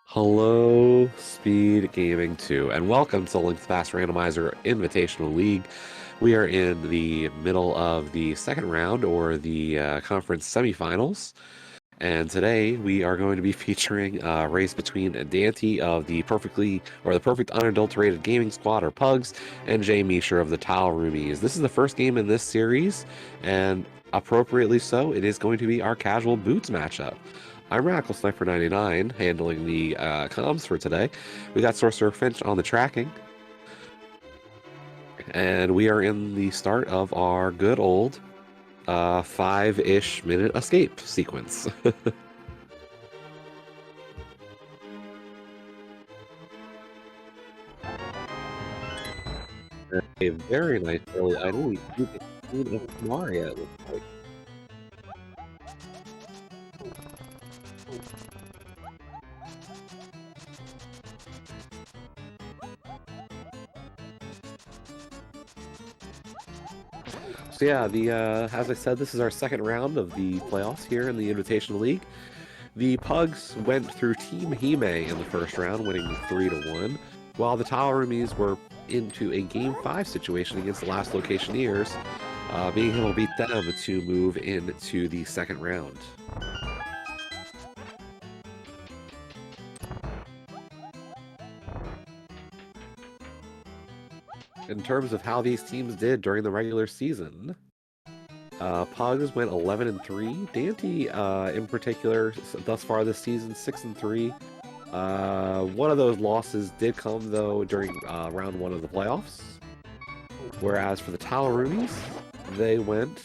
Hello, Speed Gaming 2, and welcome to Link's Fast Randomizer Invitational League. We are in the middle of the second round, or the conference semifinals, and today we are going to be featuring a race between Dante of the perfect unadulterated gaming squad, or Pugs, and Jay Misher of the Roomies. This is the first game in this series, and appropriately so, it is going to be our casual boots matchup. I'm Radical Sniper 99, handling the comms for today. We got Sorcerer Finch on the tracking, and we are in the start of our good old 5-ish minute escape sequence. A very nice early idol. We do get Queen of Maria, it looks like. So yeah, as I said, this is our second round of the playoffs here in the Invitational League. The Pugs went through Team Hime in the first round, winning 3-1, while the Roomies were into a Game 5 situation against the Last Locationeers, being able to beat them to move into the second round. In terms of how these teams did during the regular season, Pugs went 11-3. Dante, in particular, thus far this season, 6-3. One of those losses did come though during round 1 of the playoffs. Whereas for the Roomies, they went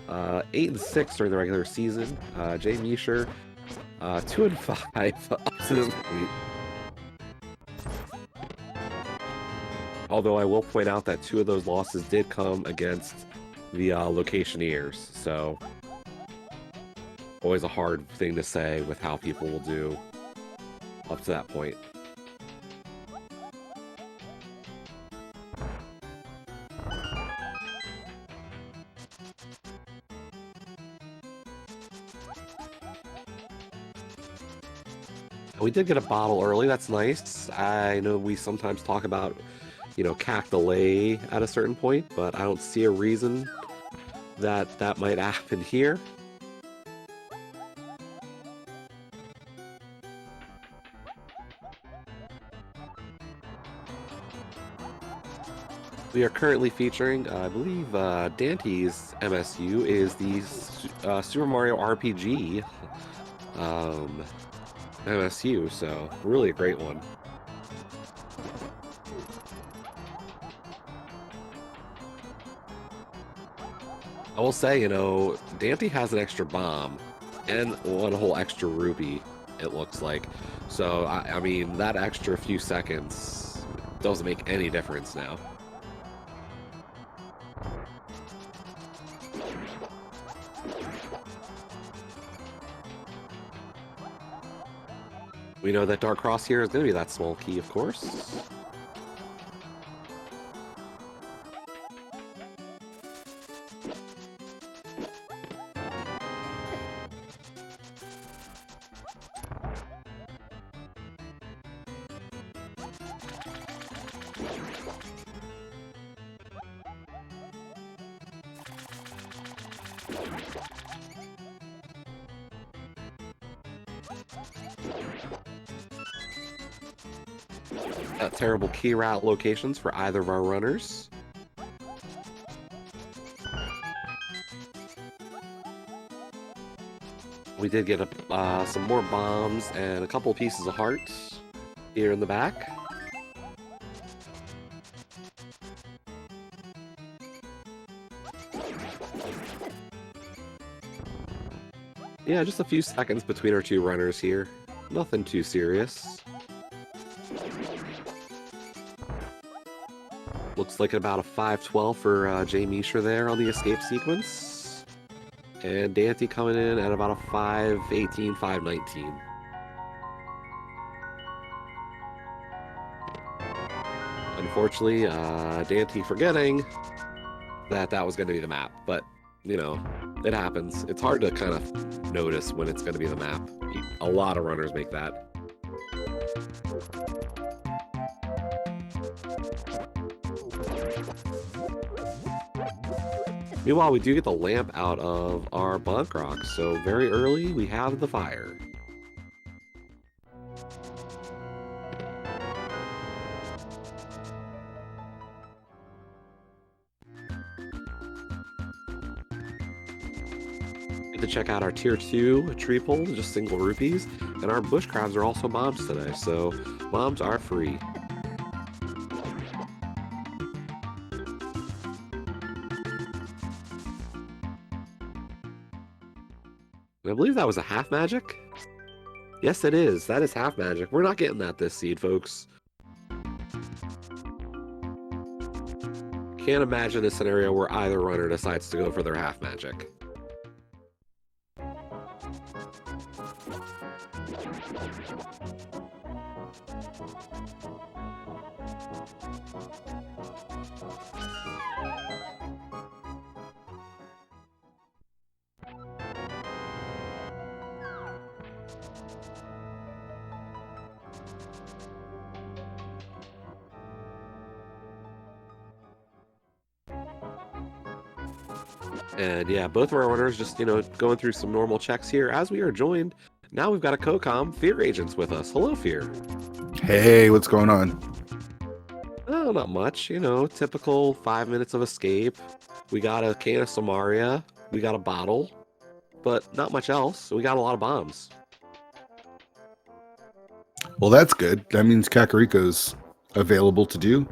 8-6 during the regular season. Jay Misher, 2-5 up to this point. Although I will point out that 2 of those losses did come against the Locationeers, so always a hard thing to say with how people will do up to that point. We did get a bottle early, that's nice. I know we sometimes talk about, cack delay at a certain point, but I don't see a reason that that might happen here. We are currently featuring, I believe, Dante's MSU is the Super Mario RPG MSU, so really a great one. I will say, Dante has an extra bomb and one whole extra rupee, it looks like. So, I mean, that extra few seconds doesn't make any difference now. We know that Dark Cross here is going to be that small key, of course. Terrible key route locations for either of our runners. We did get some more bombs and a couple pieces of heart here in the back. Yeah, just a few seconds between our two runners here. Nothing too serious. Looks like about a 5-12 for Jay Misher there on the escape sequence. And Dante coming in at about a 5-18, 5-19. Unfortunately, Dante forgetting that that was going to be the map, but, it happens. It's hard to kind of notice when it's going to be the map. A lot of runners make that. Meanwhile, we do get the lamp out of our bunk rock, so very early we have the fire. Get to check out our tier 2 tree pole, just single rupees, and our bush crabs are also bombs today, so bombs are free. I believe that was a half magic? Yes, it is. That is half magic. We're not getting that this seed, folks. Can't imagine a scenario where either runner decides to go for their half magic. And yeah, both of our runners just, going through some normal checks here as we are joined. Now we've got a COCOM Fear Agents with us. Hello, Fear. Hey, what's going on? Oh, not much. Typical 5 minutes of escape. We got a can of Samaria. We got a bottle. But not much else. We got a lot of bombs. Well, that's good. That means Kakariko's available to do.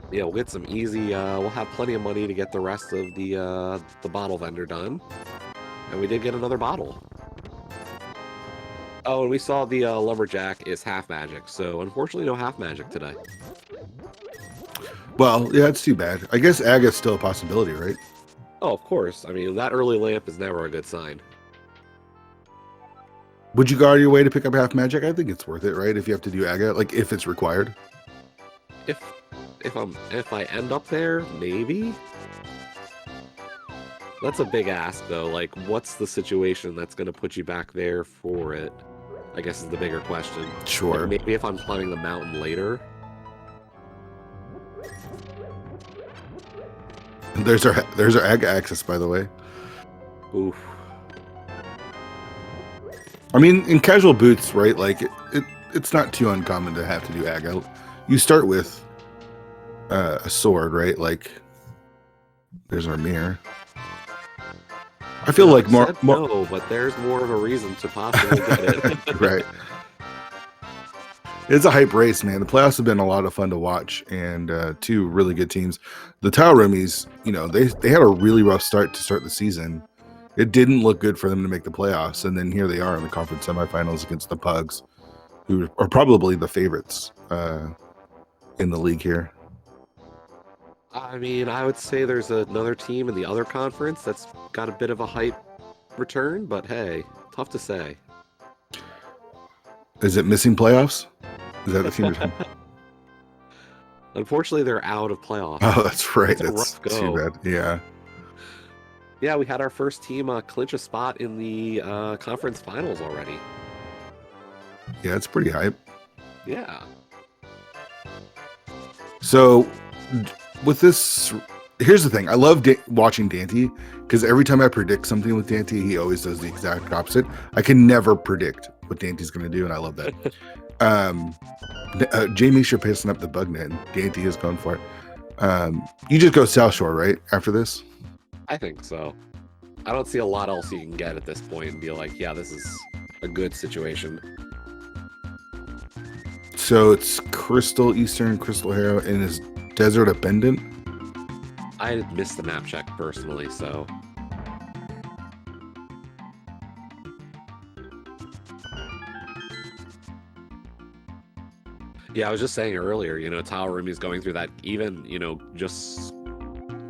Yeah, we'll get some easy, we'll have plenty of money to get the rest of the bottle vendor done. And we did get another bottle. Oh, and we saw the lumberjack is half magic, so unfortunately no half magic today. Well, yeah, it's too bad. I guess Aga's still a possibility, right? Oh, of course. I mean, that early lamp is never a good sign. Would you go out of your way to pick up half magic? I think it's worth it, right? If you have to do Aga, like if it's required. If I end up there, maybe. That's a big ask, though. Like, what's the situation that's going to put you back there for it? I guess is the bigger question. Sure. Like, maybe if I'm climbing the mountain later. There's our Aga access, by the way. Oof. I mean, in casual boots, right? Like it's not too uncommon to have to do Aga. You start with a sword, right? Like there's our mirror. I feel like more. No, but there's more of a reason to possibly get it. Right. It's a hype race, man. The playoffs have been a lot of fun to watch, and two really good teams. The Tau Roomies, they had a really rough start to start the season. It didn't look good for them to make the playoffs, and then here they are in the conference semifinals against the Pugs, who are probably the favorites in the league here. I mean, I would say there's another team in the other conference that's got a bit of a hype return, but hey, tough to say. Is it missing playoffs? Is that the team? Unfortunately, they're out of playoffs. Oh, that's right. That's too bad. Yeah. Yeah, we had our first team clinch a spot in the conference finals already. Yeah, it's pretty hype. Yeah. So, with this, here's the thing. I love watching Dante because every time I predict something with Dante, he always does the exact opposite. I can never predict what Dante's going to do, and I love that. Jamie should pissing up the bug net, and Dante is going for it. You just go South Shore, right? After this? I think so. I don't see a lot else you can get at this point and be like, yeah, this is a good situation. So it's Crystal Eastern, Crystal Harrow, and is Desert Abundant? I missed the map check personally, so. Yeah, I was just saying earlier, Tau Roomies going through that, even, just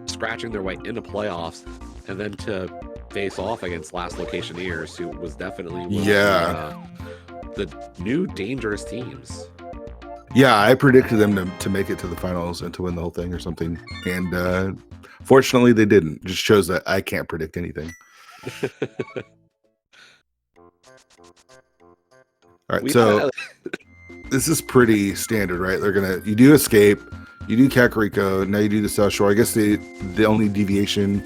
scratching their way into playoffs, and then to face off against Last Locationeers, who was definitely one of the new dangerous teams. Yeah, I predicted them to make it to the finals and to win the whole thing or something, and fortunately they didn't. Just shows that I can't predict anything. All right, We so this is pretty standard, right? You do escape, you do Kakariko, now you do the South Shore. I guess the only deviation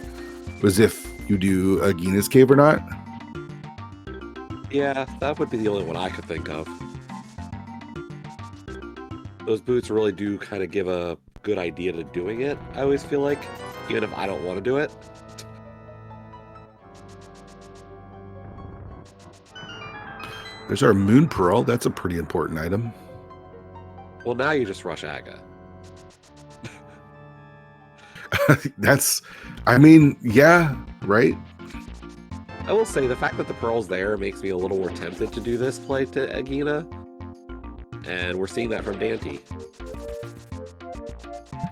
was if you do a Gina's Cave or not. yeah, that would be the only one I could think of. Those boots really do kind of give a good idea to doing it, I always feel like, even if I don't want to do it. There's our Moon Pearl. That's a pretty important item. Well, now you just rush Aga. I mean, yeah, right? I will say the fact that the Pearl's there makes me a little more tempted to do this play to Agina. And we're seeing that from Dante.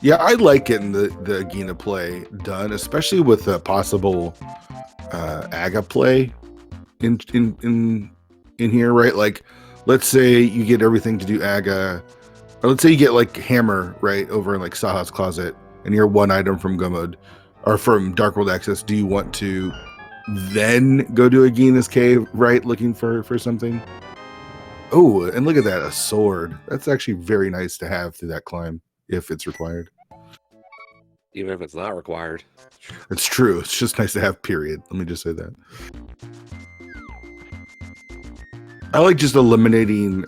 Yeah, I like getting the Agina play done, especially with a possible Aga play in here, right? Like, let's say you get everything to do Aga, or let's say you get like Hammer right over in like Saha's closet, and you're one item from Gomod or from Dark World Access. Do you want to then go to Agina's Cave, right, looking for something? Oh, and look at that, a sword. That's actually very nice to have through that climb if it's required. Even if it's not required. It's true. It's just nice to have, period. Let me just say that. I like just eliminating,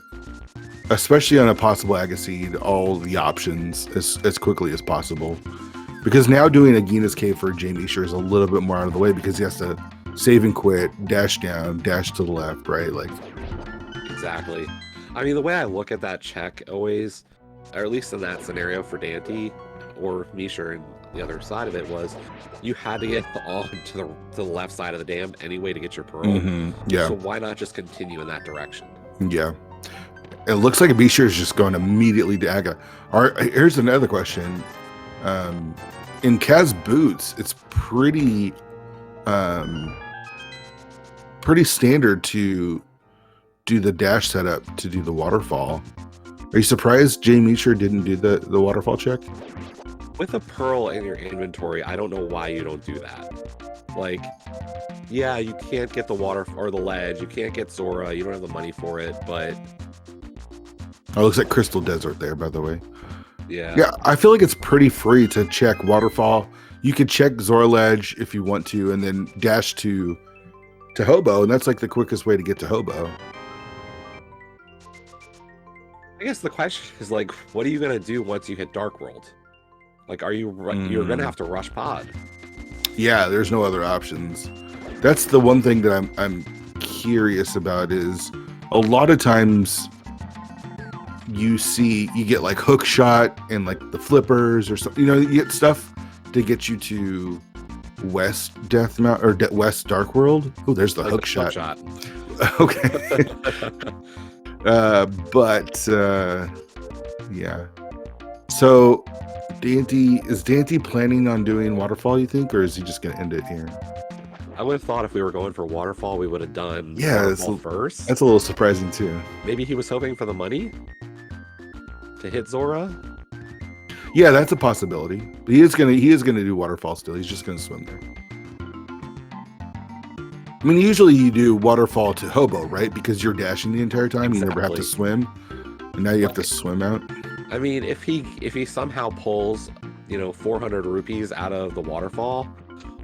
especially on a possible Agaseed, all the options as quickly as possible. Because now doing Agina's Cave for Jamie sure is a little bit more out of the way because he has to save and quit, dash down, dash to the left, right? Like, exactly. I mean, the way I look at that check always, or at least in that scenario for Dante or Mishra and the other side of it, was you had to get on to the left side of the dam anyway to get your Pearl. Yeah. So why not just continue in that direction? Yeah. It looks like Mishra is just going immediately to Aga. Here's another question. In Kaz boots, it's pretty standard to do the dash setup to do the waterfall. Are you surprised Jay Mishra didn't do the waterfall check? With a Pearl in your inventory, I don't know why you don't do that. Like, yeah, you can't get the water or the ledge, you can't get Zora, you don't have the money for it, but Oh, it looks like Crystal Desert there, by the way. Yeah, I feel like it's pretty free to check waterfall. You could check Zora ledge if you want to, and then dash to Hobo, and that's like the quickest way to get to Hobo. I guess the question is, like, what are you gonna do once you hit Dark World? Like, are you you're gonna have to rush pod? Yeah, there's no other options. That's the one thing that I'm curious about is a lot of times you get like hook shot and like the flippers or something, you get stuff to get you to West Death Mount or West Dark World. Oh, there's the hook shot. Okay. Yeah. So is Dante planning on doing waterfall, you think, or is he just gonna end it here? I would have thought if we were going for waterfall, we would have done waterfall first. That's a little surprising too. Maybe he was hoping for the money to hit Zora. Yeah, that's a possibility. But he is gonna do waterfall still. He's just gonna swim there. I mean, usually you do waterfall to Hobo, right? Because you're dashing the entire time. Exactly. You never have to swim. And now you have to swim out. I mean, if he somehow pulls, 400 rupees out of the waterfall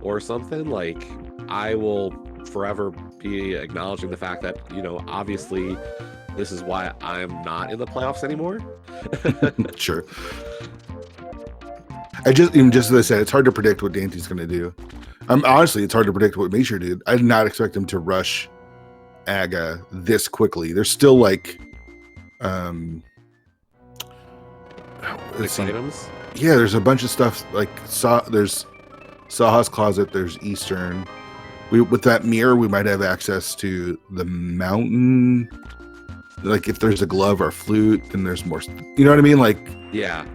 or something, like, I will forever be acknowledging the fact that, obviously this is why I'm not in the playoffs anymore. Sure. Just as I said, it's hard to predict what Dante's going to do. Honestly, it's hard to predict what Mishra did. I did not expect him to rush Aga this quickly. There's still like, items. Yeah, there's a bunch of stuff like there's Saha's closet. There's Eastern. With that mirror, we might have access to the mountain. Like if there's a glove or a flute, then there's more. You know what I mean? Like, yeah.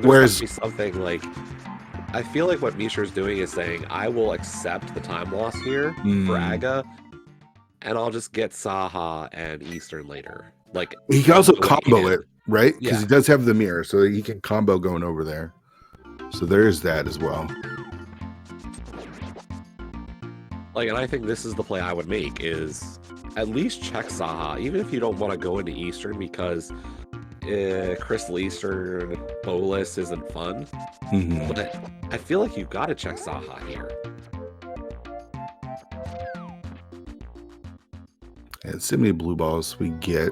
Whereas something like, I feel like what Mishra's doing is saying, I will accept the time loss here for Aga, and I'll just get Saha and Eastern later. Like, he can also combo it, right? Because Yeah. he does have the mirror, so he can combo going over there. So there's that as well. Like, and I think this is the play I would make is at least check Saha, even if you don't want to go into Eastern, because Crystal Eastern Bolus isn't fun. But I feel like you've got to check Saha here. And see how many blue balls we get.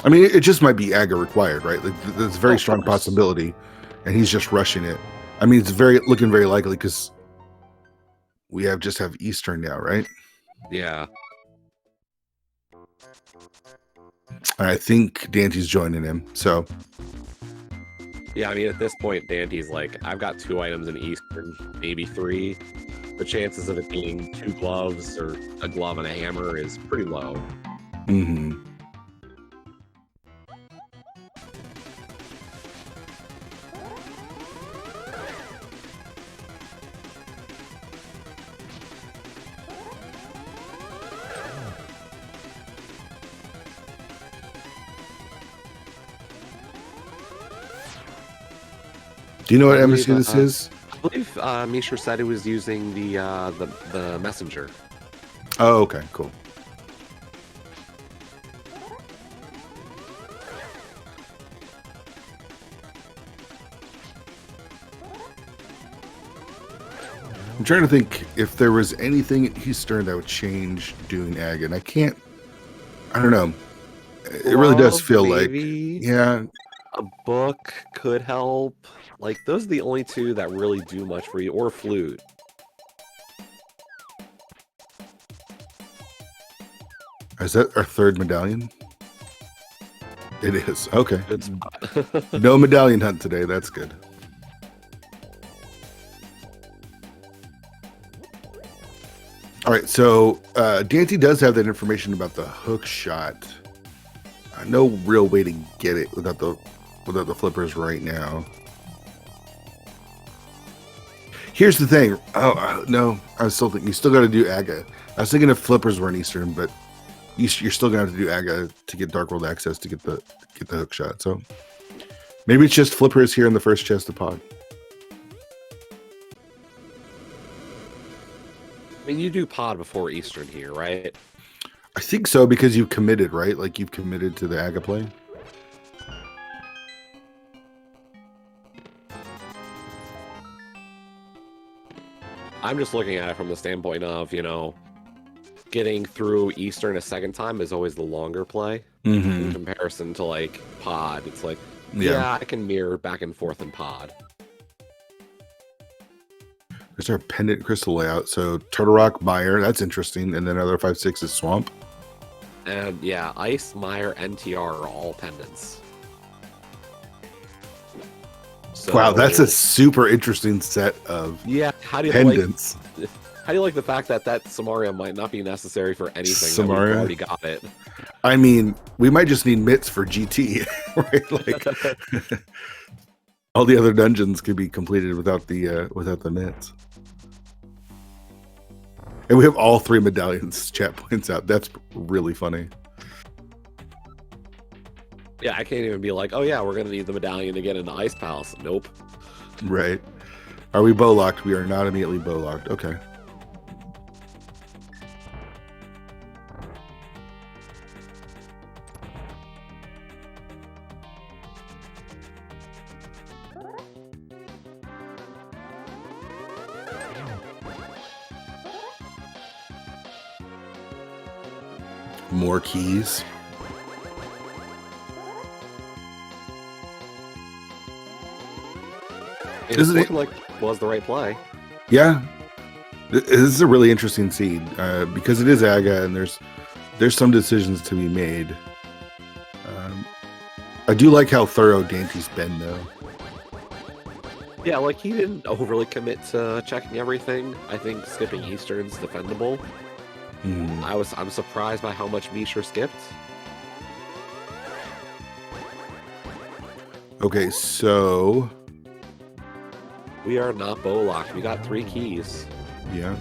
I mean, it just might be Aga required, right? Like, there's a very strong possibility, and he's just rushing it. I mean, it's looking very likely because we just have Eastern now, right? Yeah. I think Dante's joining him, so. Yeah, I mean, at this point, Dante's like, I've got 2 items in Eastern, maybe 3. The chances of it being 2 gloves or a glove and a hammer is pretty low. Do you know what embassy this is? I believe Mishra said he was using the messenger. Oh, okay, cool. I'm trying to think if there was anything in Eastern that would change doing Ag, and I don't know. It really does feel maybe. like, yeah. A book could help. Like, those are the only 2 that really do much for you, or flute. Is that our 3rd medallion? It is. Okay. It's No medallion hunt today. That's good. All right. So Dante does have that information about the hook shot. No real way to get it without the flippers right now. Here's the thing. Oh no, I was still thinking you still got to do Aga. I was thinking if flippers were in Eastern, but you're still gonna have to do Aga to get Dark World access to get the hook shot. So maybe it's just flippers here in the first chest of pod. I mean, you do pod before Eastern here, right? I think so, because you've committed, right? Like, you've committed to the Aga play. I'm just looking at it from the standpoint of, getting through Eastern a second time is always the longer play in comparison to, like, pod. It's like, yeah, I can mirror back and forth in pod. There's our pendant crystal layout. So Turtle Rock, Mire, that's interesting. And then another 5/6 is Swamp. And yeah, Ice, Mire, NTR are all pendants. So, wow, that's a super interesting set of how do you pendants. How do you like the fact that Samaria might not be necessary for anything? Samaria? We've already got it. I mean, we might just need mitts for GT, right? Like, all the other dungeons could be completed without the mitts. And we have all 3 medallions, chat points out. That's really funny. Yeah, I can't even be like, oh yeah, we're going to need the medallion to get into Ice Palace. Nope. Right. Are we bow locked? We are not immediately bow locked. Okay. More keys. It's looking like it was the right play. Yeah. This is a really interesting seed because it is Aga and there's some decisions to be made. I do like how thorough Dante's been, though. Yeah, like, he didn't overly commit to checking everything. I think skipping Eastern's defendable. I'm surprised by how much Mishra skipped. Okay, so we are not bow locked. We got 3 keys. Yeah.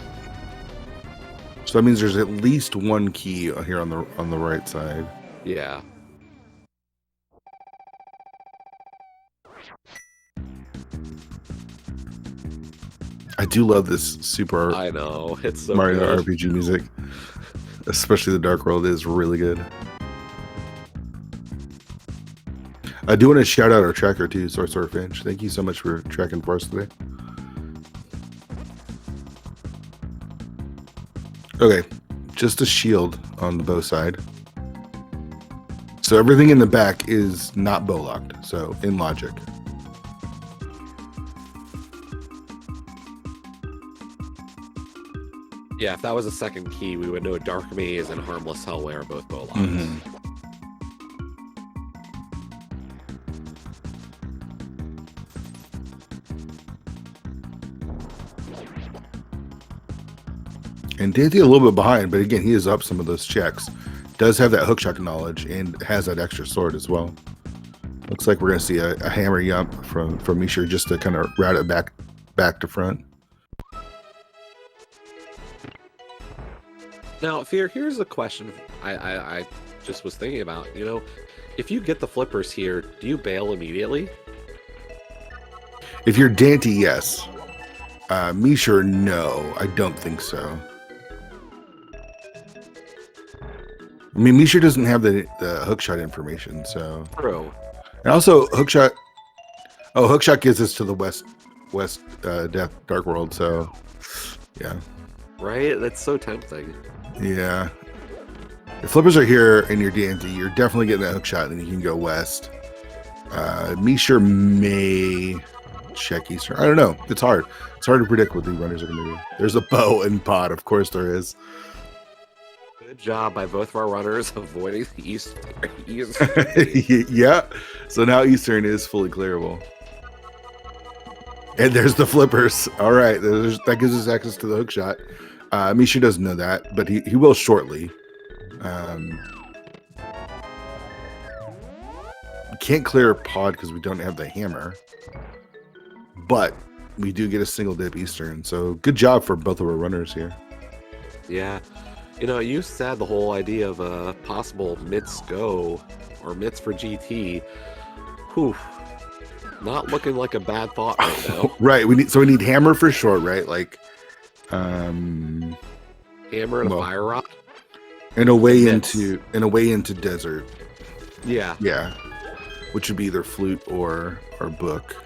So that means there's at least 1 key here on the right side. Yeah. I do love this Super I know, it's so Mario good. RPG music, especially the Dark World is really good. I do want to shout out our tracker too, Sorcerer Finch. Thank you so much for tracking for us today. Okay, just a shield on the bow side. So everything in the back is not bow locked, so in logic. Yeah, if that was a second key, we would know Dark Maze and Harmless Hellway are both bow locks. And Dante a little bit behind, but again, he is up some of those checks. Does have that hookshot knowledge and has that extra sword as well. Looks like we're going to see a hammer yump from Mishra just to kind of route it back to front. Now, Fear, here's a question I just was thinking about. You know, if you get the flippers here, do you bail immediately? If you're Dante, yes. Mishra, no. I don't think so. I mean, Mishra doesn't have the hookshot information, so. True. And also, hookshot. Oh, hookshot gives us to the west Dark World, so yeah. Right? That's so tempting. Yeah. If flippers are here and you're Dante, you're definitely getting that hookshot, and then you can go west. Mishra may check eastern. I don't know. It's hard. It's hard to predict what the runners are going to do. There's a bow and pod, of course there is. Good job by both of our runners avoiding the east. Yeah. So now eastern is fully clearable. And there's the flippers. All right. That gives us access to the hook shot. Mishra doesn't know that, but he will shortly. We can't clear a pod because we don't have the hammer. But we do get a single dip eastern. So good job for both of our runners here. Yeah. You know, you said the whole idea of a possible mitts go or mitts for GT. Whew. Not looking like a bad thought right now. Right. We need hammer for short, right? Like hammer and a fire rod. And a way into desert. Yeah. Yeah. Which would be either flute or book.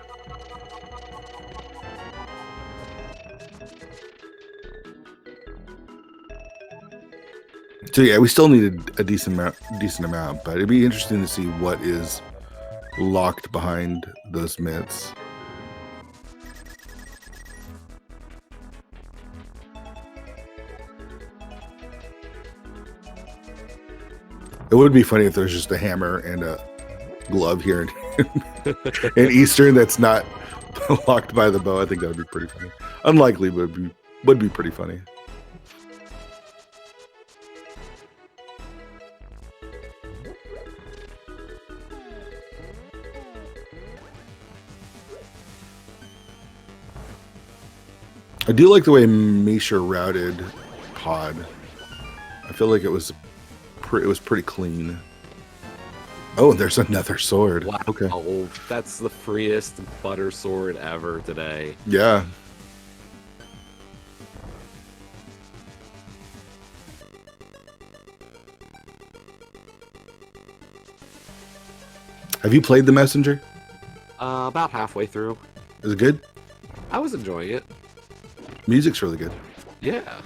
So yeah, we still need a decent amount, but it'd be interesting to see what is locked behind those mitts. It would be funny if there's just a hammer and a glove here in Eastern that's not locked by the bow. I think that would be pretty funny. Unlikely, but would be pretty funny. I do like the way Misha routed pod. I feel like it was pretty clean. Oh, there's another sword. Wow. Okay. Oh, that's the freest butter sword ever today. Yeah. Have you played The Messenger? About halfway through. Is it good? I was enjoying it. Music's really good. Yeah.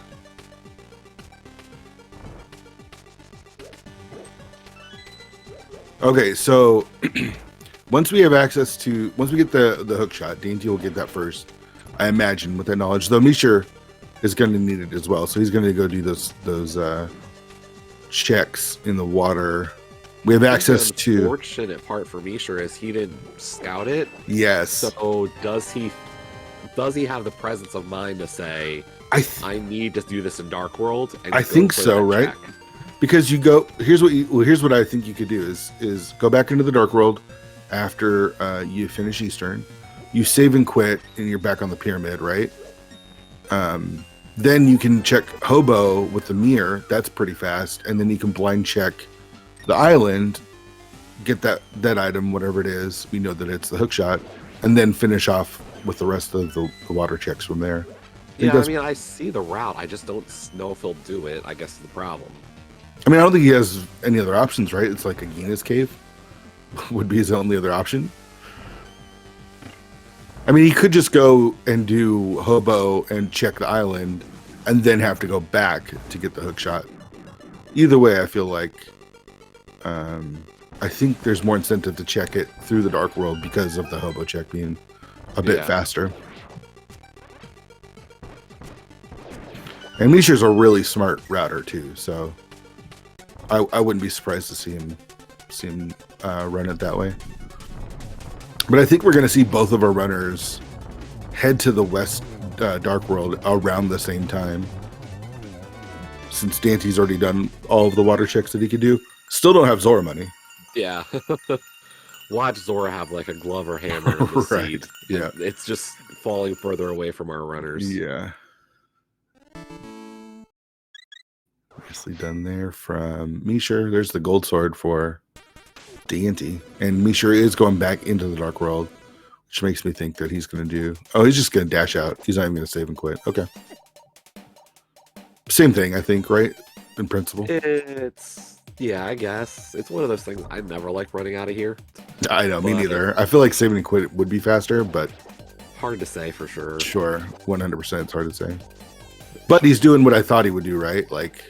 Okay, so once we get the hook shot, Dainty will get that first. I imagine with that knowledge, though Misha is going to need it as well, so he's going to go do those checks in the water. We have access to. The unfortunate part for Misha is he didn't scout it. Yes. So does he have the presence of mind to say, I need to do this in Dark World? And I think so, right? Check? Because you go. Here's what I think you could do is go back into the Dark World after you finish Eastern. You save and quit, and you're back on the pyramid, right? Then you can check Hobo with the mirror. That's pretty fast, and then you can blind check the island, get that item, whatever it is. We know that it's the hook shot, and then finish off with the rest of the water checks from there. Yeah, I mean, I see the route. I just don't know if he'll do it, I guess is the problem. I mean, I don't think he has any other options, right? It's like Agina's cave would be his only other option. I mean, he could just go and do Hobo and check the island and then have to go back to get the hook shot. Either way, I feel like I think there's more incentive to check it through the Dark World because of the Hobo check being a bit faster. And Misha's a really smart router too, so I wouldn't be surprised to see him run it that way. But I think we're going to see both of our runners head to the West Dark World around the same time. Since Dante's already done all of the water checks that he could do. Still don't have Zora money. Yeah. Watch Zora have like a glove or hammer in the seed. Yeah. It's just falling further away from our runners. Yeah. Nicely done there from Mishra. There's the gold sword for Dante. And Mishra is going back into the Dark World, which makes me think that he's going to do... Oh, he's just going to dash out. He's not even going to save and quit. Okay. Same thing, I think, right? In principle. It's... Yeah, I guess. It's one of those things I never like running out of here. I know, me neither. I feel like saving and quit would be faster, but... Hard to say for sure. Sure, 100% it's hard to say. But he's doing what I thought he would do, right? Like...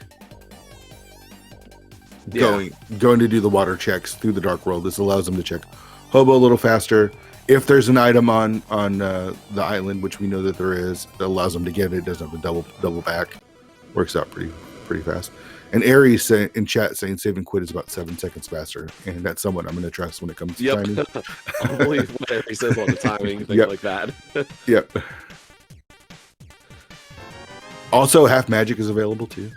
Going to do the water checks through the Dark World. This allows him to check Hobo a little faster. If there's an item on the island, which we know that there is, that allows him to get it, doesn't have to double back. Works out pretty fast. And Aries in chat saying save and quit is about 7 seconds faster, and that's someone I'm going to trust when it comes to timing. I'll believe what Aries says on the timing, things like that. Yep. Also, half magic is available too.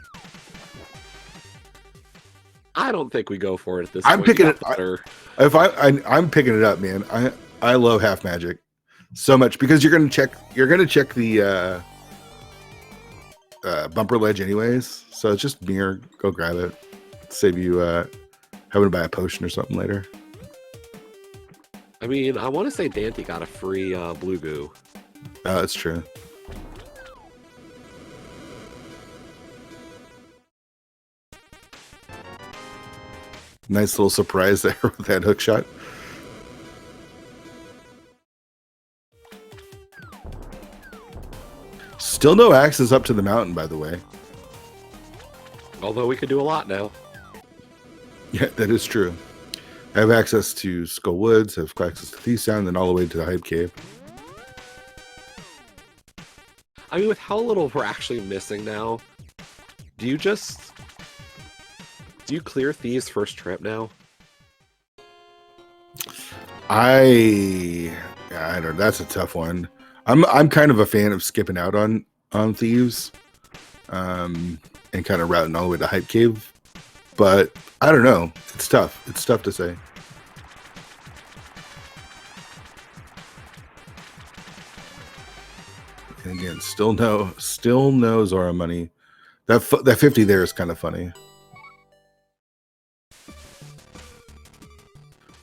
I don't think we go for it at this I'm point. picking it. I'm picking it up, man. I love half magic so much because you're gonna check the bumper ledge anyways. So it's just mirror, go grab it, save you having to buy a potion or something later. I mean, I want to say Dante got a free blue goo. That's true. Nice little surprise there with that hook shot. Still no access up to the mountain, by the way. Although we could do a lot now. Yeah, that is true. I have access to Skull Woods, I have access to Thief Sound, and all the way to the Hype Cave. I mean, with how little we're actually missing now, do you clear Thieves' first trip now? I don't know. That's a tough one. I'm kind of a fan of skipping out on Thieves, and kind of routing all the way to Hype Cave. But I don't know. It's tough. It's tough to say. And again, still no Zora money. That 50 there is kind of funny.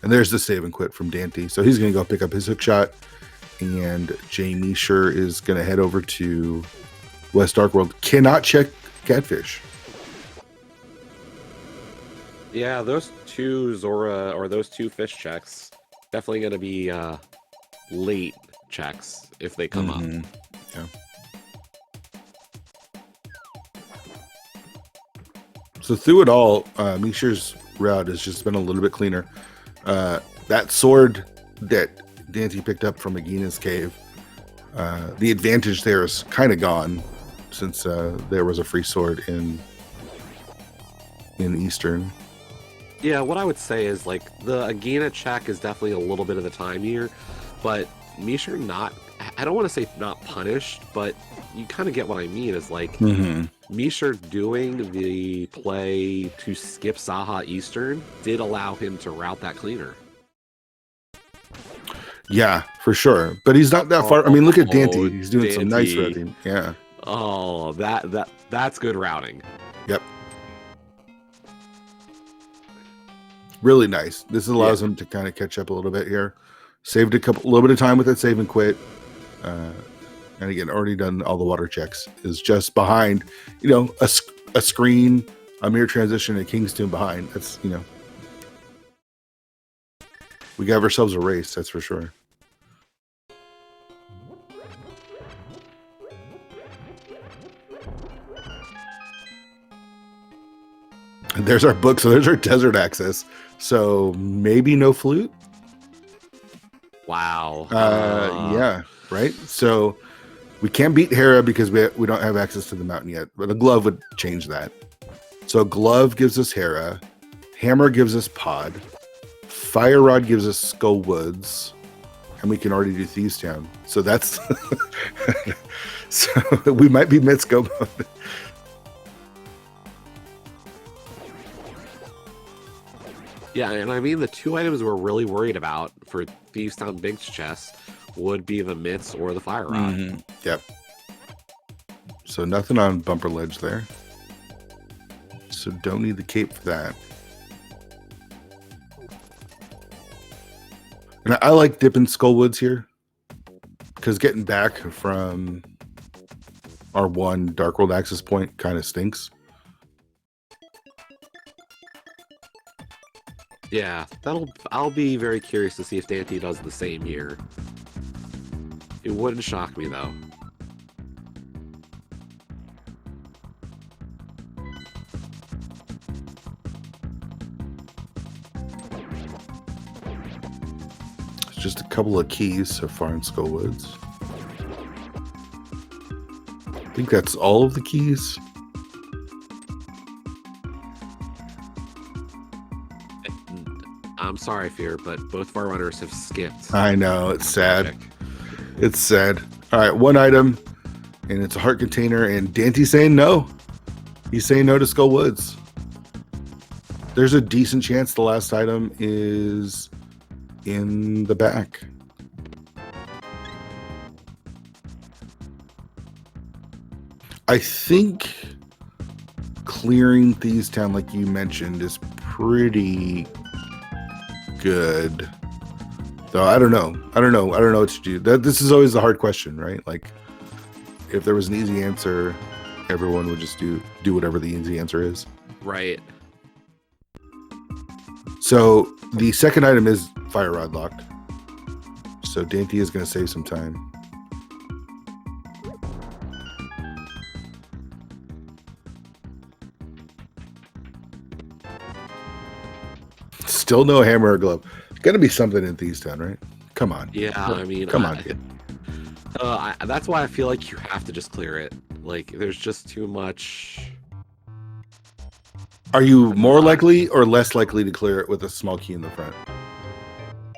And there's the save and quit from Dante. So he's going to go pick up his hook shot. And Jamie sure is going to head over to West Dark World. Cannot check Catfish. Yeah, those two Zora, or those two fish checks, definitely going to be late checks if they come up. Yeah. So through it all, Mishra's route has just been a little bit cleaner. That sword that Dante picked up from Agina's cave, the advantage there is kind of gone since there was a free sword in Eastern. Yeah, what I would say is like the Agina check is definitely a little bit of the time here, but Mishra I don't want to say not punished, but you kind of get what I mean. Is like Mishra doing the play to skip Saha Eastern did allow him to route that cleaner. Yeah, for sure. But he's not that far. I mean, look at Dante. He's doing some nice Dante. routing. Yeah. Oh, that's good routing. Yep. Really nice. This allows him to kind of catch up a little bit here. Saved a little bit of time with that save and quit. And again, already done all the water checks. Is just behind, you know, a screen, a mirror transition, and King's Tomb behind. That's, you know, we got ourselves a race, that's for sure. And there's our book. So there's our desert access. So maybe no flute. Wow. Yeah, right. So we can't beat Hera because we don't have access to the mountain yet. But a glove would change that. So glove gives us Hera. Hammer gives us Pod. Fire Rod gives us Skull Woods. And we can already do Thieves Town. So that's so we might be mid-scope mode. Yeah, and I mean the two items we're really worried about for Thieves Town Big's chest would be the mitts or the fire rod. Mm-hmm. Yep. So nothing on bumper ledge there. So don't need the cape for that. And I like dipping Skullwoods here because getting back from our one Dark World access point kind of stinks. Yeah, I'll be very curious to see if Dante does the same here. It wouldn't shock me though. It's just a couple of keys so far in Skullwoods. I think that's all of the keys. I'm sorry, Fear, but both of our runners have skipped. I know, it's sad. It's sad. All right, one item, and it's a heart container, and Dante's saying no. He's saying no to Skullwoods. There's a decent chance the last item is in the back. I think clearing Thieves Town, like you mentioned, is pretty good. Though I don't know what to do. This is always the hard question, right? Like, if there was an easy answer, everyone would just do whatever the easy answer is. Right. So the second item is fire rod locked. So Dante is going to save some time. Still no hammer or glove. Got to be something in Thieves Town, right? Come on. Yeah, I mean, come on, kid. That's why I feel like you have to just clear it. Like, there's just too much. Are you more likely or less likely to clear it with a small key in the front?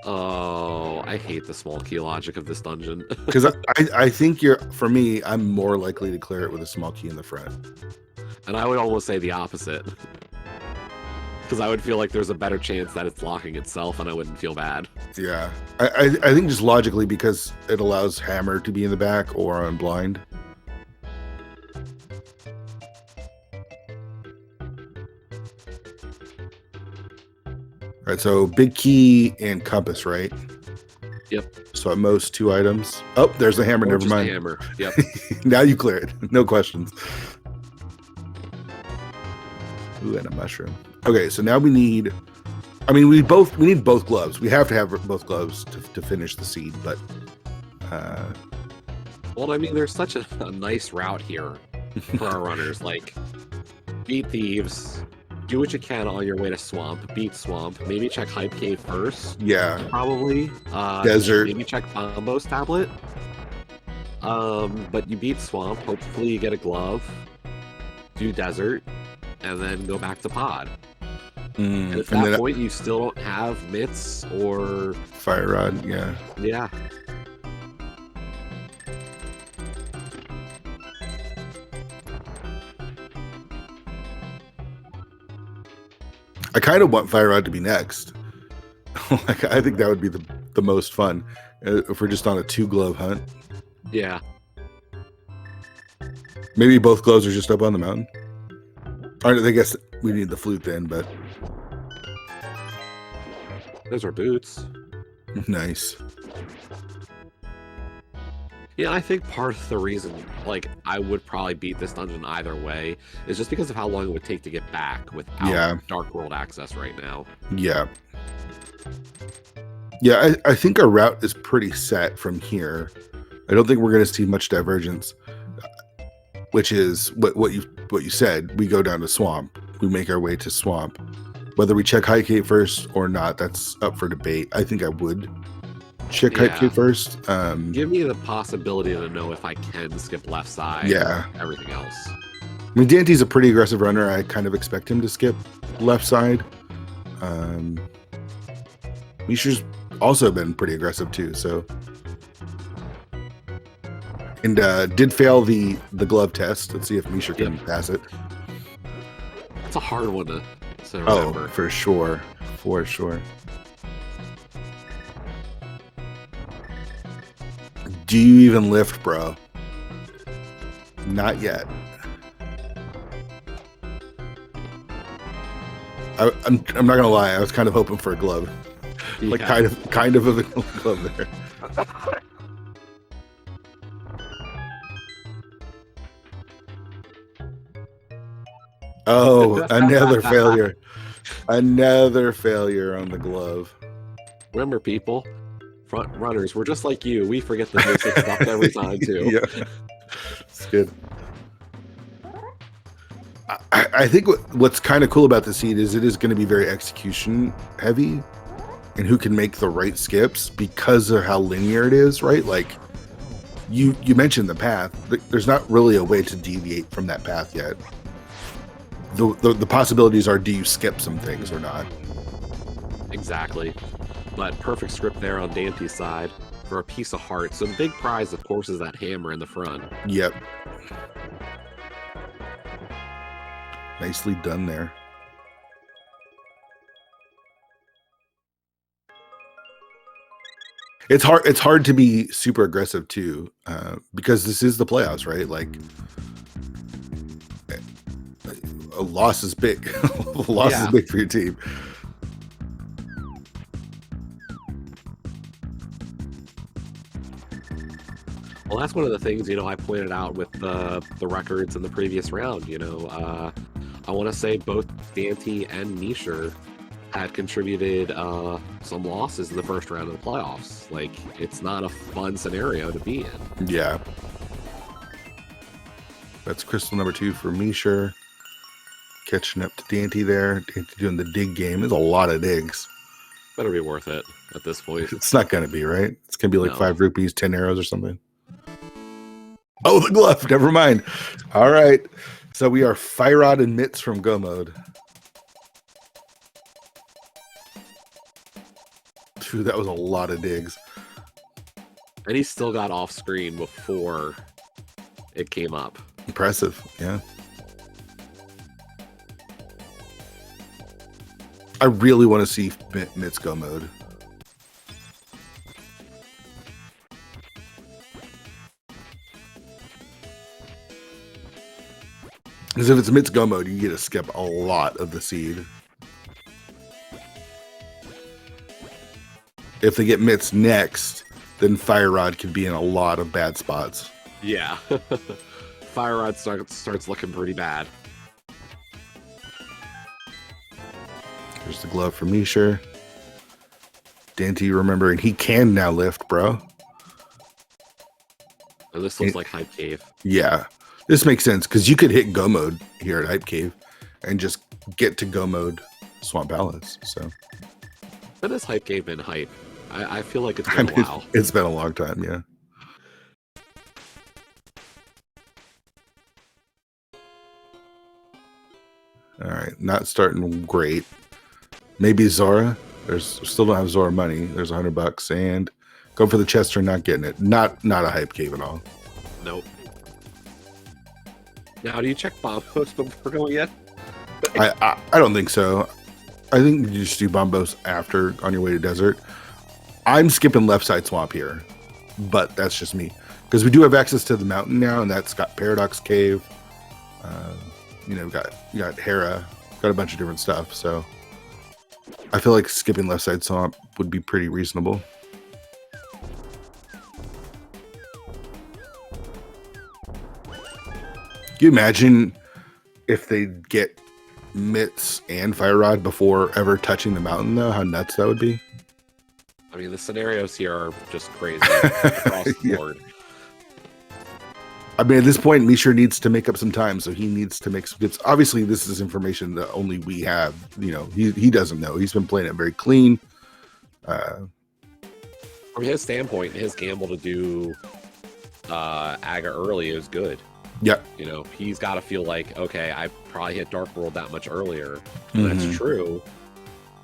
Oh, I hate the small key logic of this dungeon. Because I think for me, I'm more likely to clear it with a small key in the front. And I would almost say the opposite. Because I would feel like there's a better chance that it's locking itself and I wouldn't feel bad. Yeah. I think just logically because it allows hammer to be in the back or on blind. All right, so big key and compass, right? Yep. So at most 2 items. Oh, there's the hammer. Or Never just mind. a hammer. Yep. Now you clear it. No questions. Ooh, and a mushroom. Okay, so now we need. I mean, we need both gloves. We have to have both gloves to finish the seed, but. Well, I mean, there's such a nice route here for our runners. Like, beat Thieves, do what you can on your way to Swamp, beat Swamp, maybe check Hype Cave first. Yeah. Probably. Desert. Maybe check Bombo's tablet. But you beat Swamp, hopefully you get a glove, do Desert, and then go back to Pod. And at that point, you still don't have mitts or fire rod. Yeah. Yeah. I kind of want fire rod to be next. Like, I think that would be the most fun if we're just on a 2-glove hunt. Yeah. Maybe both gloves are just up on the mountain. I guess we need the flute then, but Those are boots. nice. Yeah, I think part of the reason, like, I would probably beat this dungeon either way is just because of how long it would take to get back without Yeah. Dark World access right now. Yeah. Yeah, I think our route is pretty set from here. I don't think we're going to see much divergence, which is what you said. We go down to Swamp. We make our way to Swamp. Whether we check High Cape first or not, that's up for debate. I think I would check High Cape first. Give me the possibility to know if I can skip left side. Yeah. Everything else. I mean, Dante's a pretty aggressive runner. I kind of expect him to skip left side. Misha's also been pretty aggressive too. So, and did fail the glove test. Let's see if Misha can pass it. It's a hard one to remember. Oh, for sure, for sure. Do you even lift, bro? Not yet. I'm not gonna lie. I was kind of hoping for a glove, like kind of a glove there. Oh, another failure. Another failure on the glove. Remember, people, front runners, we're just like you. We forget the basic stuff every time, too. Yeah, it's good. I think what's kind of cool about the seed is it is going to be very execution heavy, and who can make the right skips because of how linear it is, right? Like you mentioned the path. There's not really a way to deviate from that path yet. The possibilities are, do you skip some things or not? Exactly. But perfect script there on Dante's side for a piece of heart. So the big prize, of course, is that hammer in the front. Yep. Nicely done there. It's hard to be super aggressive too, because this is the playoffs, right? Like a loss is big. A loss is big for your team. Well, that's one of the things, I pointed out with the records in the previous round. I want to say both Dante and Nisher had contributed some losses in the first round of the playoffs. Like, it's not a fun scenario to be in. Yeah. That's crystal number 2 for Misher. Catching up to Dante there. Dante doing the dig game. There's a lot of digs. Better be worth it at this point. It's not going to be, right? It's going to be like 5 rupees, 10 arrows or something. Oh, the glove. Never mind. All right. So we are Fire Rod and Mitts from Go Mode. Dude, that was a lot of digs. And he still got off screen before it came up. Impressive, yeah. I really want to see Mitts Go Mode. Because if it's Mitts Go Mode, you get to skip a lot of the seed. If they get Mitts next, then Fire Rod could be in a lot of bad spots. Yeah. Fire Rod starts looking pretty bad. Here's the glove for Misher. Dante remembering he can now lift, bro. And this looks like Hype Cave. Yeah. This makes sense because you could hit Go Mode here at Hype Cave and just get to Go Mode Swamp Palace. So When has Hype Cave been hype? I feel like it's been a while. It's been a long time, yeah. All right, not starting great. Maybe Zora. Still don't have Zora money. There's $100 and go for the Chester, not getting it. Not a Hype Cave at all. Nope. Now, do you check bombos before going in? I don't think so. I think you just do bombos after on your way to desert. I'm skipping left side swamp here, but that's just me because we do have access to the mountain now, and that's got Paradox Cave. You got Hera, got a bunch of different stuff. So I feel like skipping left side swamp would be pretty reasonable. you imagine if they get mitts and fire rod before ever touching the mountain, though? How nuts that would be. I mean, the scenarios here are just crazy across the Yeah. board. I mean, at this point, Mishra needs to make up some time, so he needs to make some gifts. Obviously, this is information that only we have. You know, he doesn't know. He's been playing it very clean. From his standpoint, his gamble to do Aga early is good. Yeah. You know, he's got to feel like, okay, I probably hit Dark World that much earlier. And that's true.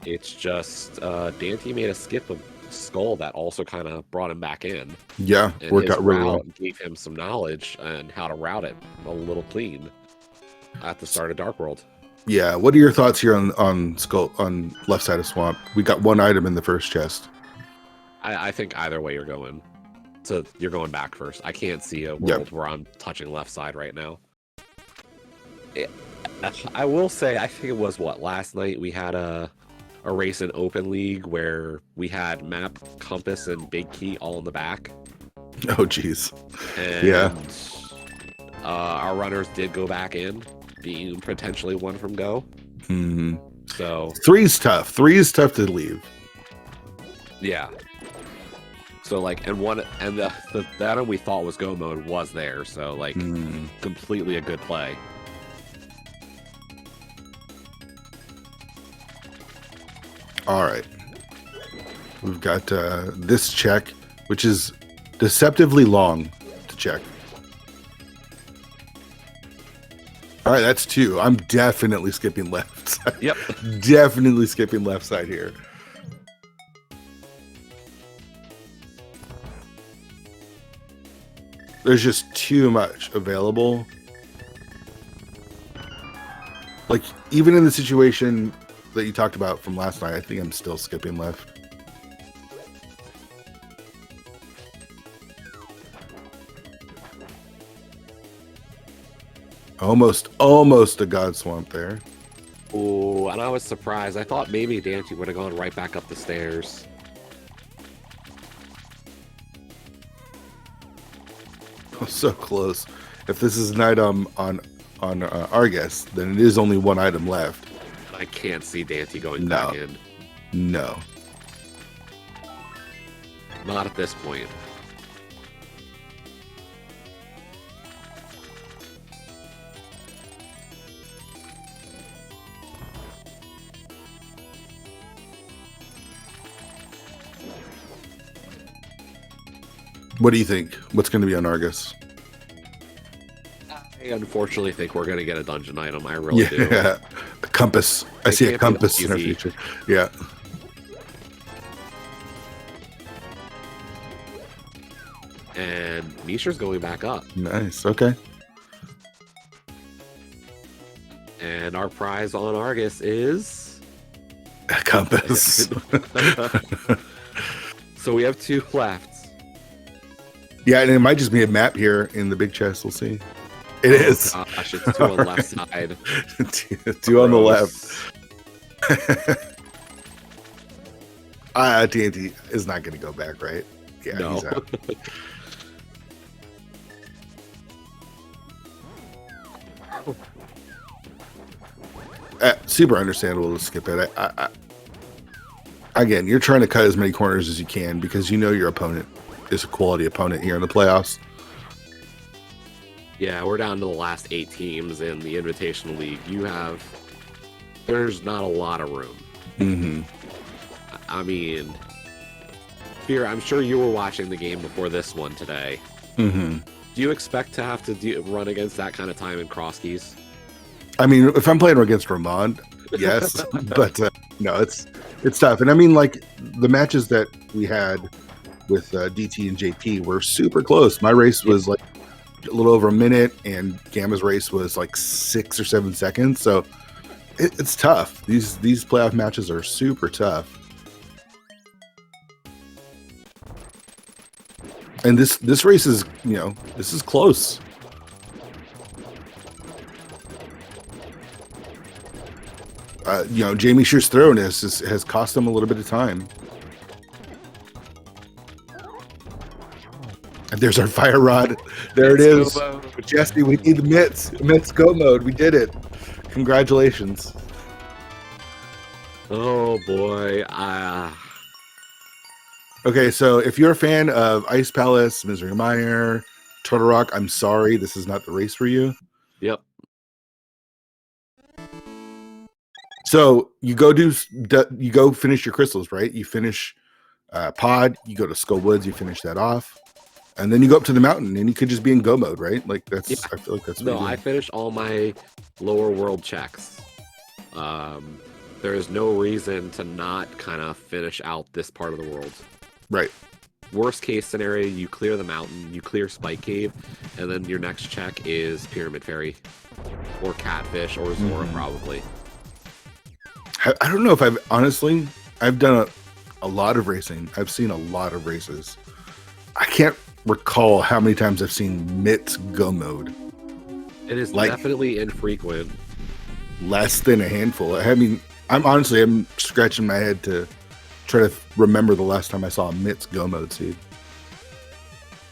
It's just Dante made a skip of Skull that also kind of brought him back in. Yeah, And worked his out really well. route gave him some knowledge and how to route it a little clean at the start of Dark World. Yeah. What are your thoughts here on Skull on left side of Swamp? We got one item in the first chest. I think either way you're going. So you're going back first. I can't see a world where I'm touching left side right now. I will say, I think it was last night we had a race in Open League where we had map, compass, and big key all in the back. Oh, geez. And Yeah. Our runners did go back in, being potentially one from go. So 3's tough. 3 is tough to leave. yeah. So like, and the item we thought was go mode was there. So like, completely a good play. All right. We've got this check, which is deceptively long to check. All right, that's 2. I'm definitely skipping left side. Yep. Definitely skipping left side here. There's just too much available. Like, even in the situation that you talked about from last night, I think I'm still skipping left. Almost a God Swamp there. Oh, and I was surprised. I thought maybe Dante would have gone right back up the stairs. Oh, so close. If this is an item on Argus, then it is only one item left. I can't see Dante going back in. No. Not at this point. What do you think? What's going to be on Argus? I unfortunately think we're going to get a dungeon item. I really do. Yeah, a compass. I see a can't be compass in our easy. future. Yeah. And Misha's going back up. Nice. Okay. And our prize on Argus is... A compass. So we have 2 left. Yeah, and it might just be a map here in the big chest. We'll see. It is. Gosh, it's 2 on the left side. 2 on the Gross. left. TNT is not going to go back, right? Yeah, No. he's out. Super understandable to skip it. Again, you're trying to cut as many corners as you can because you know your opponent is a quality opponent here in the playoffs. Yeah, we're down to the last 8 teams in the Invitational League. There's not a lot of room. Mm-hmm. I mean, Fear, I'm sure you were watching the game before this one today. Mm-hmm. Do you expect to have to run against that kind of time in cross keys? I mean, if I'm playing against Ramon, yes, but no, it's tough. And I mean, like the matches that we had with DT and JP were super close. My race was like a little over a minute, and Gamma's race was like 6 or 7 seconds. So it's tough. These playoff matches are super tough. And this race is, this is close. Jamie Shear's thoroughness has cost him a little bit of time. And there's our fire rod. There it Mitts is. go mode. Jesse, we need the mitts. Mitts go mode. We did it. Congratulations. Oh boy. Okay, so if you're a fan of Ice Palace, Misery Mire, Turtle Rock, I'm sorry, this is not the race for you. Yep. So you go finish your crystals, right? You finish pod, you go to Skull Woods, you finish that off, and then you go up to the mountain, and you could just be in go mode, right? Like that's, Yeah. I feel like that's what No, you do. I finished all my lower world checks. There is no reason to not kind of finish out this part of the world. Right. Worst case scenario, you clear the mountain, you clear Spike Cave, and then your next check is Pyramid Fairy, or Catfish, or Zora, probably. I don't know if I've done a lot of racing. I've seen a lot of races. I can't recall how many times I've seen Mitts go mode. It is Like- definitely infrequent. Less than a handful. I mean, I'm scratching my head to try to remember the last time I saw a Mitts go mode seed.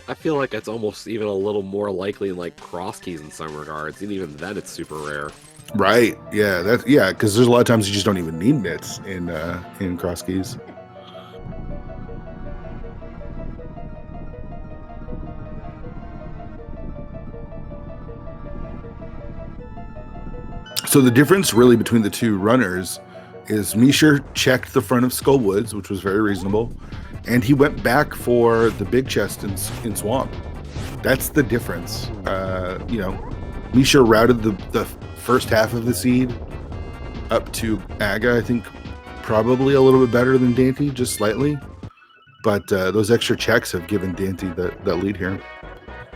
I feel like it's almost even a little more likely in like cross keys in some regards, and even then it's super rare. Right. Yeah. Because there's a lot of times you just don't even need mitts in cross keys. So the difference really between the two runners is Misher checked the front of Skull Woods, which was very reasonable, and he went back for the big chest in Swamp. That's the difference. Misher routed the first half of the seed up to Aga, I think probably a little bit better than Dante, just slightly. But those extra checks have given Dante that lead here.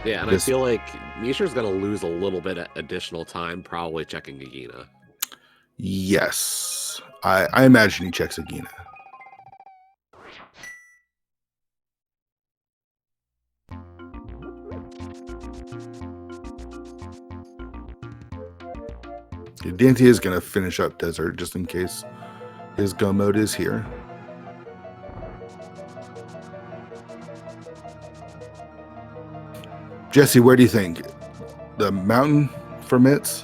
Yeah, and I feel like Misha's going to lose a little bit of additional time probably checking Agina. Yes. I imagine he checks Agina. Dante is going to finish up Desert just in case his go mode is here. Jesse, where do you think? The mountain for mitts?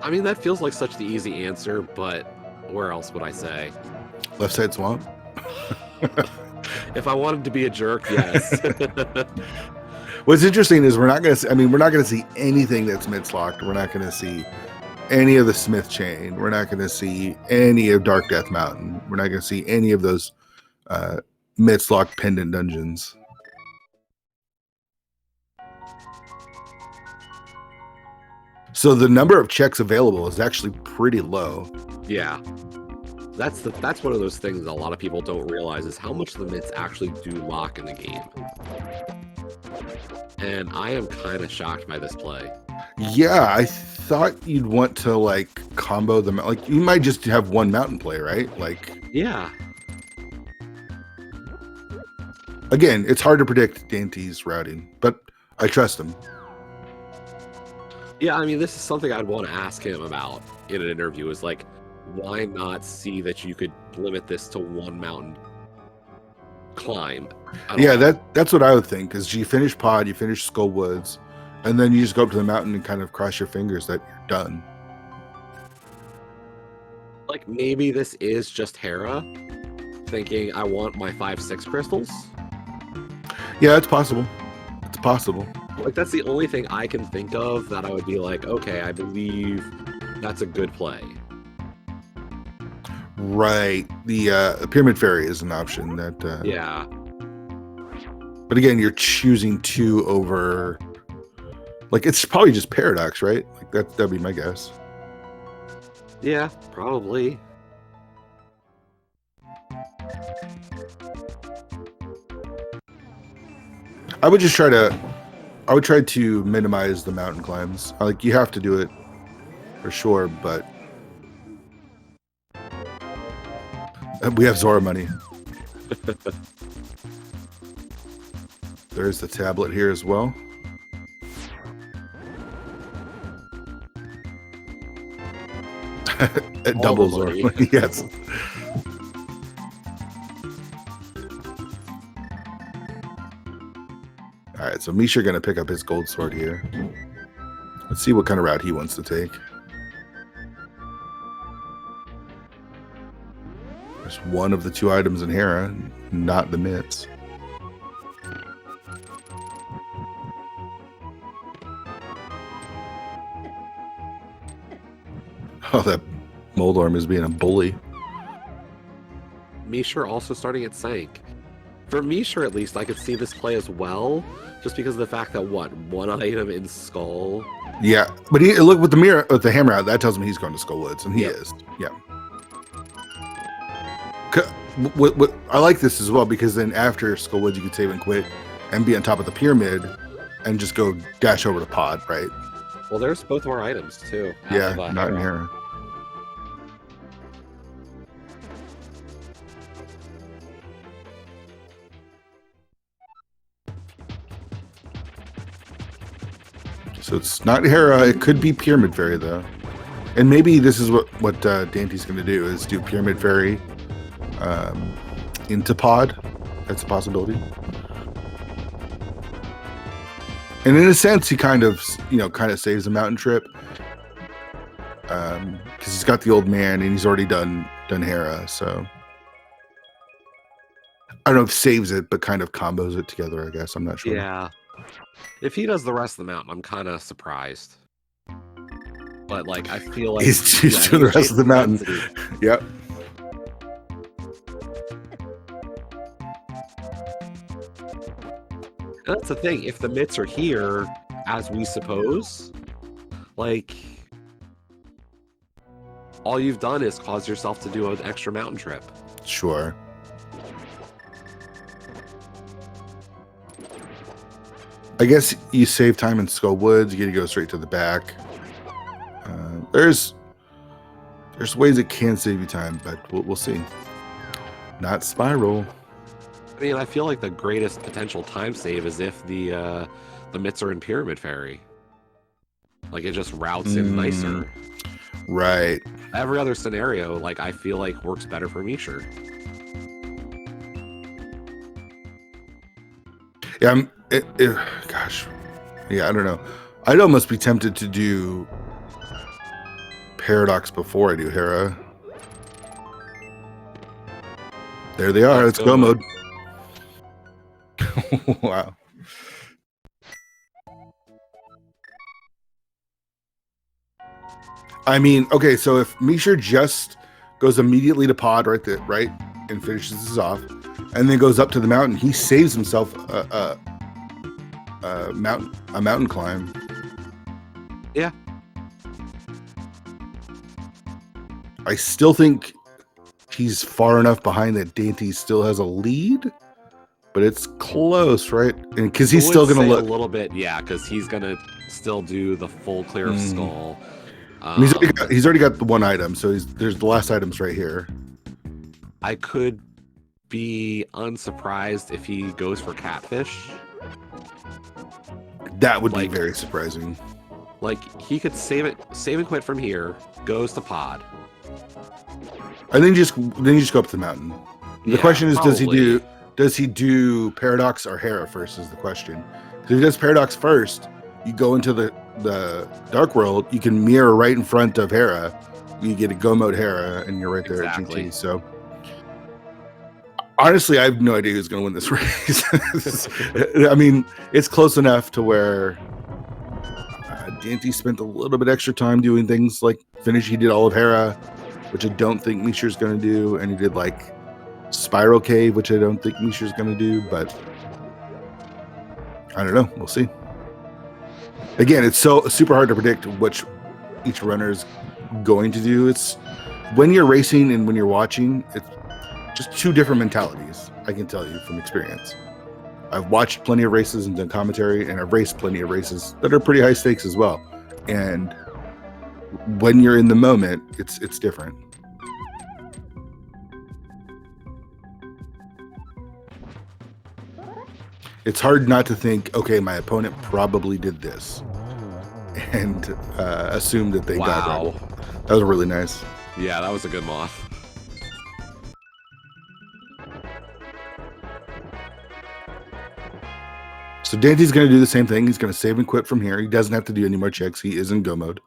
I mean, that feels like such the easy answer, but where else would I say? Left side swamp? If I wanted to be a jerk, yes. What's interesting is we're not going to see anything that's mitts locked. We're not going to see any of the Smith chain. We're not going to see any of Dark Death Mountain. We're not going to see any of those mitts locked pendant dungeons. So the number of checks available is actually pretty low. Yeah. That's one of those things a lot of people don't realize is how much the mitts actually do lock in the game. And I am kind of shocked by this play. Yeah, I thought you'd want to like combo them. Like you might just have one mountain play, right? Like, yeah. Again, it's hard to predict Dante's routing, but I trust him. Yeah, I mean, this is something I'd want to ask him about in an interview is like, why not see that you could limit this to one mountain climb? Yeah, that's what I would think, is you finish pod, you finish Skull Woods, and then you just go up to the mountain and kind of cross your fingers that you're done. Like, maybe this is just Hera thinking, I want my 5-6 crystals? Yeah, it's possible. It's possible. Like, that's the only thing I can think of that I would be like, okay, I believe that's a good play. Right. The Pyramid Fairy is an option that... Yeah. But again, you're choosing 2 over... Like, it's probably just Paradox, right? Like, that'd be my guess. Yeah, probably. I would try to minimize the mountain climbs. Like, you have to do it for sure, but we have Zora money. There's the tablet here as well. It All doubles the Zora money. money. Yes. All right, so Misha going to pick up his gold sword here. Let's see what kind of route he wants to take. There's one of the two items in Hera, not the mitts. Oh, that Moldorm is being a bully. Misha also starting at Sank. For Misha, at least, I could see this play as well, just because of the fact that, one item in Skull? Yeah, but look with the hammer out, that tells me he's going to Skullwoods, and he is. Yeah. What I like this as well, because then after Skullwoods, you could save and quit and be on top of the pyramid and just go dash over to Pod, right? Well, there's both of our items, too. Yeah, not in Hera. So it's not Hera. It could be Pyramid Fairy, though. And maybe this is what Dante's going to do, is do Pyramid Fairy into Pod. That's a possibility. And in a sense, he kind of saves a mountain trip. Because he's got the old man and he's already done Hera. So I don't know if saves it, but kind of combos it together, I guess. I'm not sure. Yeah. If he does the rest of the mountain, I'm kind of surprised. But, like, I feel like... He's doing the rest of the mountain. Yep. That's the thing. If the mitts are here, as we suppose, like... all you've done is cause yourself to do an extra mountain trip. Sure. I guess you save time in Skullwoods. You get to go straight to the back. There's ways it can save you time, but we'll see. Not Spiral. I mean, I feel like the greatest potential time save is if the mitts are in Pyramid Fairy. Like, it just routes in nicer. Right. Every other scenario, like, I feel like works better for Misha. Yeah, gosh. Yeah, I don't know. I'd almost be tempted to do Paradox before I do Hera. There they are. Let's go mode. Wow. I mean, okay, so if Misha just goes immediately to Pod right, and finishes this off, and then goes up to the mountain, he saves himself a mountain climb. Yeah. I still think he's far enough behind that Dante still has a lead, but it's close, right? And because he's still going to look a little bit, yeah, because he's going to still do the full clear of Skull. He's already got the one item, so there's the last items right here. I could be unsurprised if he goes for Catfish. That would be very surprising. Like, he could save and quit from here, goes to Pod. And then you just go up to the mountain. The question is, probably. does he do Paradox or Hera first is the question. If he does Paradox first, you go into the Dark World, you can mirror right in front of Hera. You get a go mode Hera, and you're right there at GT. So honestly, I have no idea who's going to win this race. I mean, it's close enough to where Dante spent a little bit extra time doing things like he did all of Hera, which I don't think Misha's going to do, and he did like Spiral Cave, which I don't think Misha's going to do, but I don't know. We'll see. Again, it's so super hard to predict which each runner is going to do. It's when you're racing and when you're watching, it's just two different mentalities. I can tell you from experience. I've watched plenty of races and done commentary, and I've raced plenty of races that are pretty high stakes as well. And when you're in the moment, it's different. It's hard not to think, okay, my opponent probably did this, and assume that they got it. That was really nice. Yeah, that was a good moth. So Dante's going to do the same thing. He's going to save and quit from here. He doesn't have to do any more checks. He is in go mode.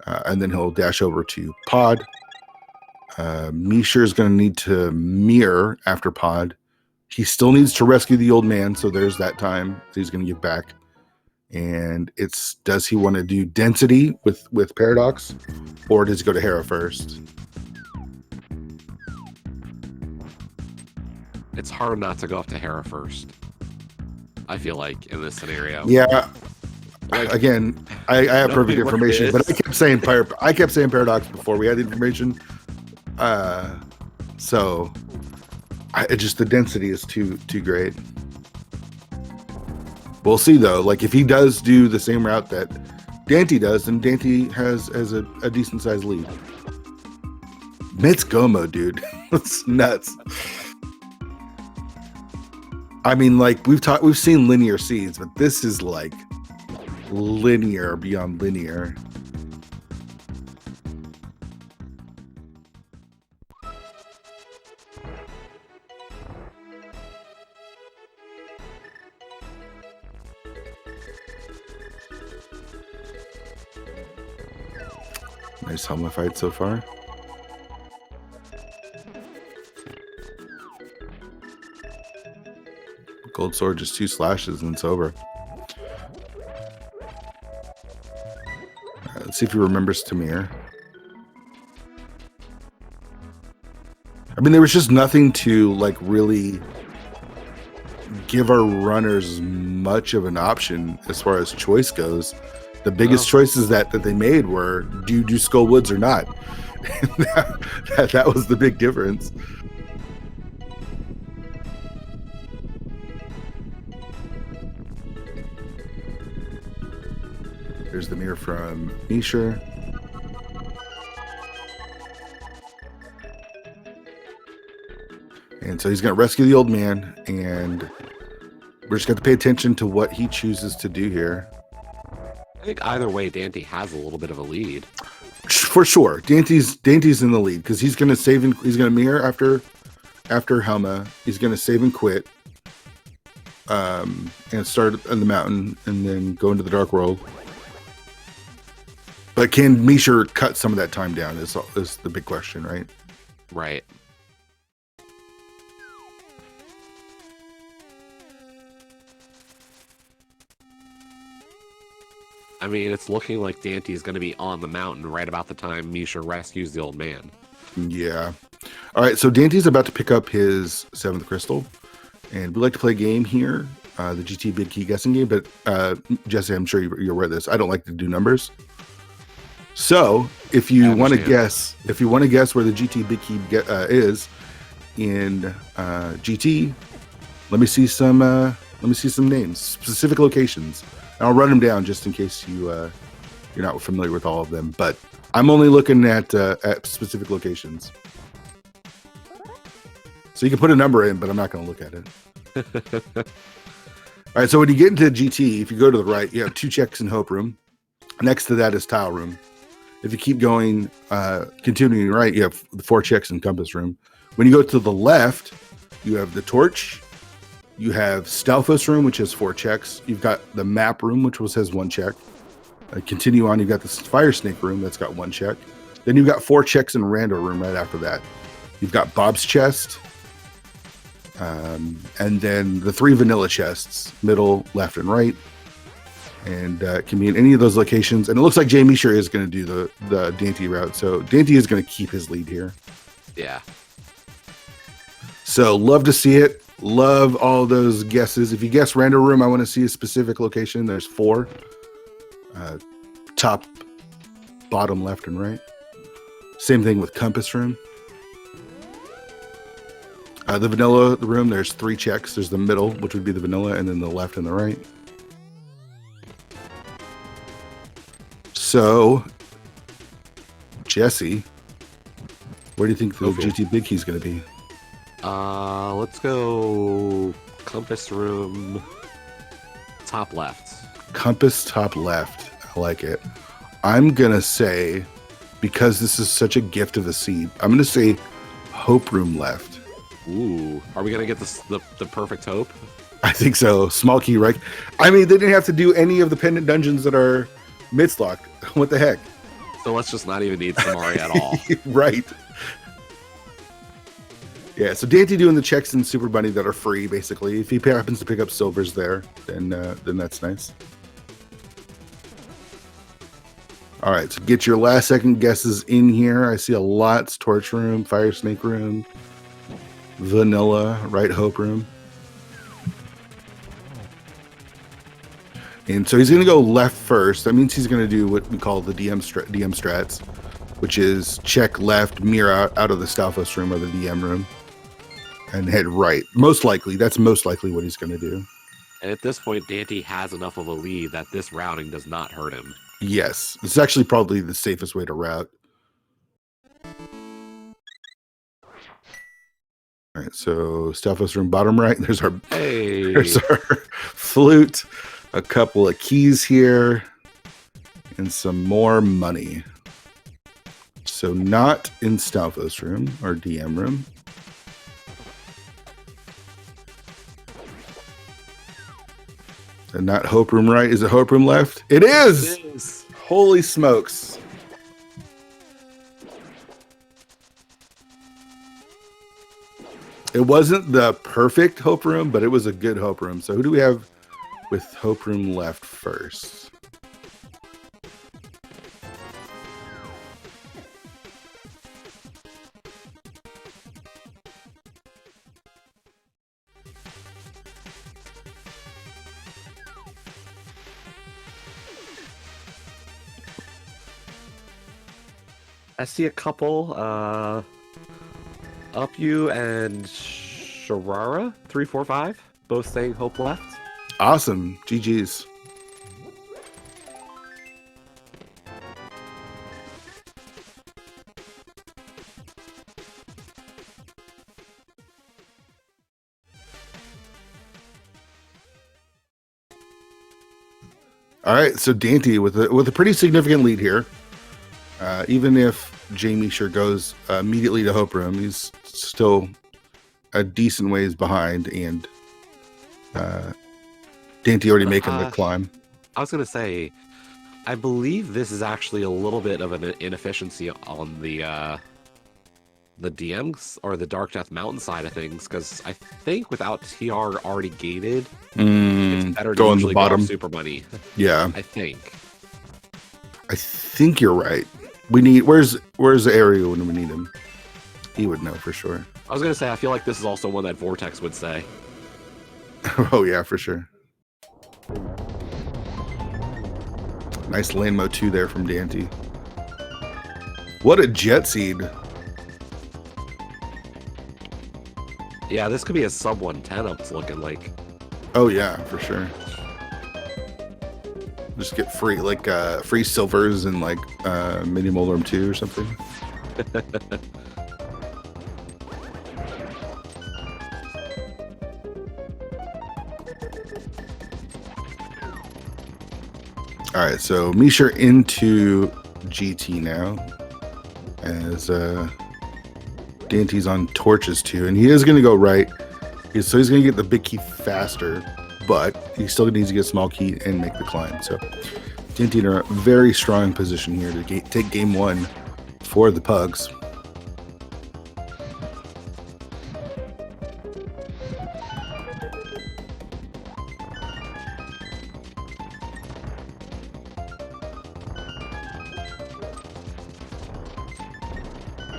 And then he'll dash over to pod. Misha is going to need to mirror after pod. He still needs to rescue the old man, so there's that time that he's going to give back. And it's, does he want to do density with Paradox, or does he go to Hera first? It's hard not to go up to Hera first, I feel like, in this scenario. Yeah. Like, again, I have perfect information, but I kept saying Paradox before we had the information. So it just, the density is too great. We'll see though. Like if he does do the same route that Dante does, then Dante has a decent sized lead. Mit's go mode, dude. It's nuts. I mean, like we've seen linear seeds, but this is like linear beyond linear. Nice helmet fight so far. Gold sword, just 2 slashes and it's over. Let's see if he remembers Tamir. I mean, there was just nothing to like really give our runners much of an option as far as choice goes. The biggest choices that they made were, do you do Skull Woods or not? that was the big difference. There's the mirror from Misha. And so he's going to rescue the old man, and we're just going to pay attention to what he chooses to do here. I think either way, Dante has a little bit of a lead. For sure. Dante's in the lead because he's going to save and he's going to mirror after Helma. He's going to save and quit and start on the mountain and then go into the dark world. But can Misha cut some of that time down is the big question, right? Right. I mean, it's looking like Dante is going to be on the mountain right about the time Misha rescues the old man. Yeah. All right, so Dante's about to pick up his 7th crystal, and we like to play a game here, the GT Big Key guessing game, but Jesse, I'm sure you're aware of this. I don't like to do numbers. So if you want to guess where the GT Big Key is in GT, let me see some names, specific locations. And I'll run them down just in case you're not familiar with all of them. But I'm only looking at specific locations. So you can put a number in, but I'm not going to look at it. All right. So when you get into GT, if you go to the right, you have 2 checks in Hope Room. Next to that is Tile Room. If you keep going, continuing right, you have 4 checks in Compass Room. When you go to the left, you have the Torch. You have Stalfos Room, which has 4 checks. You've got the Map Room, which has 1 check. Continue on, you've got the Fire Snake Room, that's got 1 check. Then you've got 4 checks in Rando Room right after that. You've got Bob's Chest. And then the 3 vanilla chests, middle, left, and right. And it can be in any of those locations. And it looks like Jay Misha is going to do the Dante route. So Dante is going to keep his lead here. Yeah. So love to see it. Love all those guesses. If you guess Rando Room, I want to see a specific location. There's 4. Top, bottom, left, and right. Same thing with Compass Room. The vanilla room, there's 3 checks. There's the middle, which would be the vanilla, and then the left and the right. So, Jesse, where do you think the GT Big Key is going to be? Let's go Compass Room, top left. Compass top left. I like it. I'm going to say, because this is such a gift of a seed, I'm going to say Hope Room left. Ooh, are we going to get the perfect hope? I think so. Small key, right? I mean, they didn't have to do any of the pendant dungeons that are midst locked. What the heck? So let's just not even need Samari at all. Right. Yeah, so Dante doing the checks in Super Bunny that are free, basically. If he happens to pick up silvers there, then that's nice. All right, so get your last second guesses in here. I see a Lots, Torch Room, Fire Snake Room, Vanilla, Right Hope Room. And so he's going to go left first. That means he's going to do what we call the DM strats, which is check left, mirror out of the Stalfos room or the DM room, and head right. Most likely, that's most likely what he's going to do. And at this point, Dante has enough of a lead that this routing does not hurt him. Yes, it's actually probably the safest way to route. All right, so Stalfos room bottom right. There's our flute, a couple of keys here, and some more money. So not in Stalfos room or DM room. And not Hope room right. Is it Hope room left? It is! It is. Holy smokes. It wasn't the perfect Hope room, but it was a good Hope room. So who do we have with Hope room left first? I see a couple, Up You and Sharara, 345, both saying Hope left. Awesome. GG's. All right, so Dante with a pretty significant lead here. Even if Jamie sure goes immediately to Hope Room, he's still a decent ways behind, and Dante already making the climb. I was going to say, I believe this is actually a little bit of an inefficiency on the DMs or the Dark Death Mountain side of things, because I think without TR already gated, it's better to usually go off Super Money. Yeah, I think you're right. We need where's the area when we need him? He would know for sure. I was gonna say I feel like this is also one that Vortex would say. Oh yeah, for sure. Nice lane mode 2 there from Dante. What a jet seed. Yeah, this could be a sub 110 it's looking like. Oh yeah, for sure. Just get free free silvers and mini Molorm 2 or something. All right, so Misha into GT now, as Dante's on torches too, and he is going to go right. So he's going to get the big key faster, but he still needs to get small key and make the climb. So Dante in a very strong position here to take game 1 for the Pugs.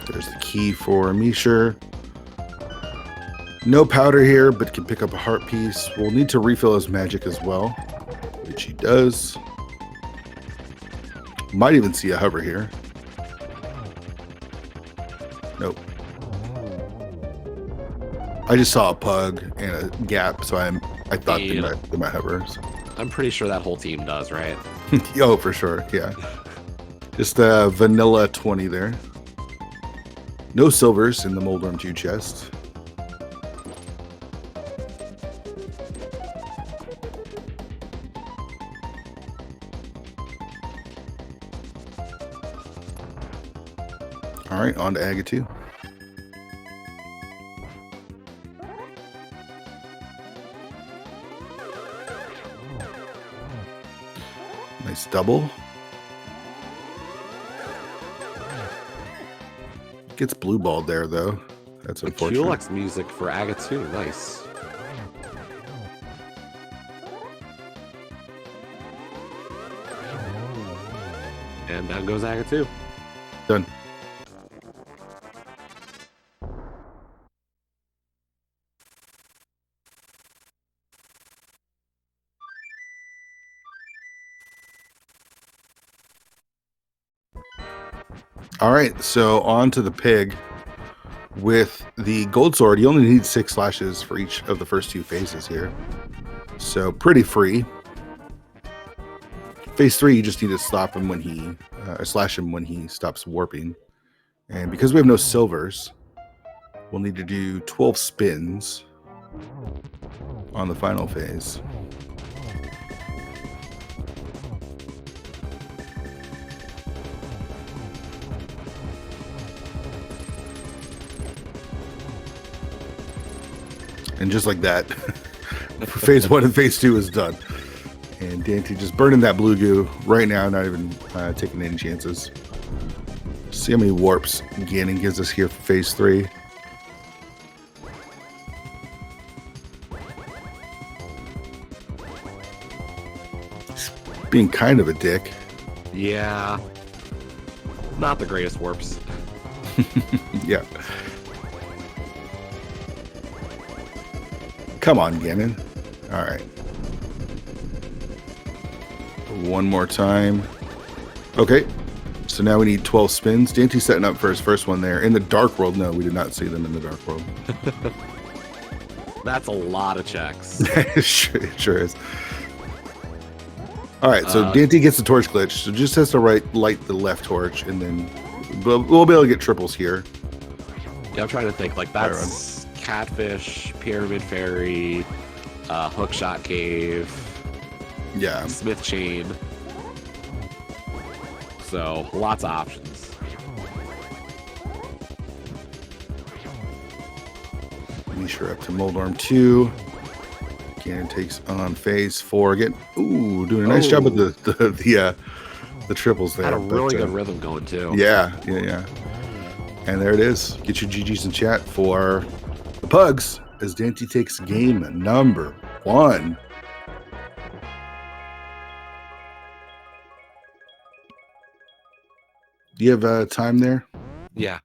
There's the key for Misha. No powder here, but can pick up a heart piece. We'll need to refill his magic as well, which he does. Might even see a hover here. Nope. I just saw a pug and a gap, so I thought they might hover. So. I'm pretty sure that whole team does, right? Oh, for sure, yeah. Just a vanilla 20 there. No silvers in the Molorm 2 chest. All right, on to Aga 2. Nice double. Gets blue balled there, though. That's The unfortunate. Culex music for Aga 2. Nice. And down goes Aga 2. Done. All right, so on to the pig. With the gold sword, you only need 6 slashes for each of the first 2 phases here. So pretty free. Phase 3, you just need to stop him when he, slash him when he stops warping. And because we have no silvers, we'll need to do 12 spins on the final phase. And just like that, phase 1 and phase 2 is done. And Dante just burning that blue goo right now, not even taking any chances. See how many warps Ganon gives us here for phase 3. He's being kind of a dick. Yeah. Not the greatest warps. Yeah. Come on, Ganon. All right. One more time. Okay. So now we need 12 spins. Dante's setting up for his first one there. In the Dark World, no, we did not see them in the Dark World. That's a lot of checks. It sure is. All right, so Dante gets the torch glitch. So just has to light the left torch, and then we'll be able to get triples here. Yeah, I'm trying to think. Like, that's Catfish, Pyramid Fairy, Hookshot Cave, Yeah. Smith Chain. So, lots of options. Misha up to Moldorm 2. Ganon takes on phase 4 again. Ooh, doing a nice job with the triples there. Had a really good rhythm going too. Yeah. And there it is. Get your GGs in chat for the Pugs as Dante takes game number 1. Do you have time there? Yeah.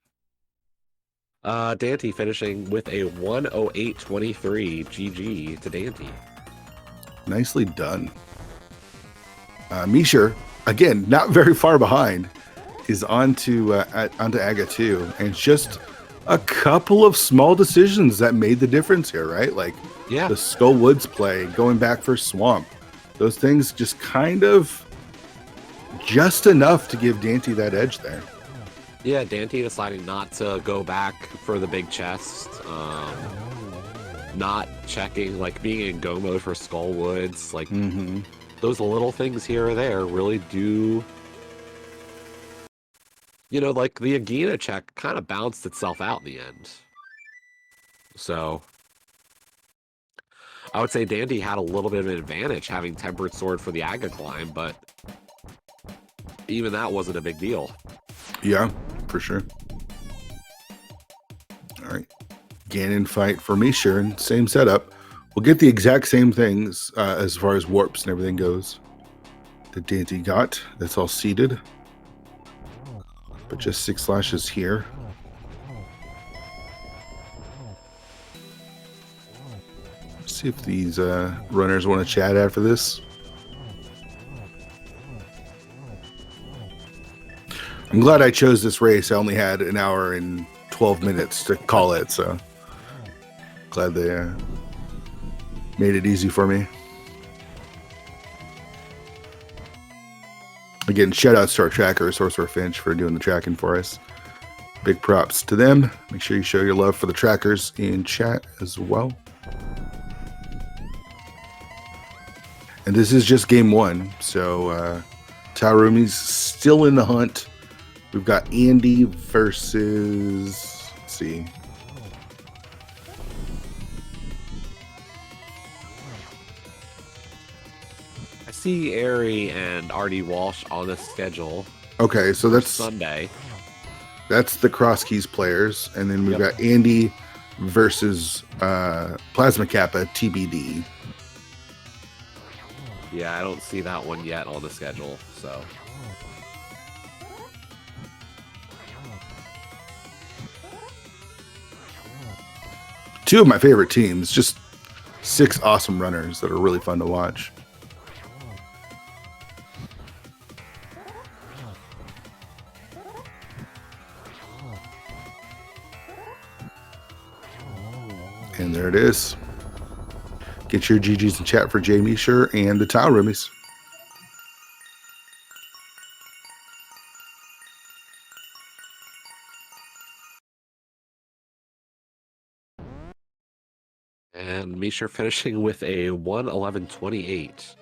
Dante finishing with a 108.23. GG to Dante. Nicely done. Misha, again, not very far behind, is onto Aga 2, and just a couple of small decisions that made the difference here, right? Like the Skull Woods play, going back for Swamp. Those things just kind of just enough to give Dante that edge there. Yeah, Dante deciding not to go back for the big chest. Not checking, like being in go mode for Skull Woods. Like those little things here or there really do. You know, like the Agena check kind of balanced itself out in the end. So I would say Dante had a little bit of an advantage having Tempered Sword for the Aga climb, but even that wasn't a big deal. Yeah, for sure. All right. Ganon fight for Misha, same setup. We'll get the exact same things as far as warps and everything goes that Dante got. That's all seeded. But just 6 slashes here. Let's see if these runners want to chat after this. I'm glad I chose this race. I only had an hour and 12 minutes to call it, so glad they made it easy for me. Again, shout outs to our tracker, Sorcerer Finch, for doing the tracking for us. Big props to them. Make sure you show your love for the trackers in chat as well. And this is just game 1, so Roomies still in the hunt. We've got Andy versus, let's see. I see Airy and RD Walsh on the schedule. Okay, so for that's Sunday. That's the Cross Keys players, and then we've Yep. got Andy versus Plasma Kappa TBD. Yeah, I don't see that one yet on the schedule. So. Two of my favorite teams, just 6 awesome runners that are really fun to watch. And there it is. Get your GGs in chat for Jamie Sure and the Tile Roomies. And Misha finishing with a 1:11:28.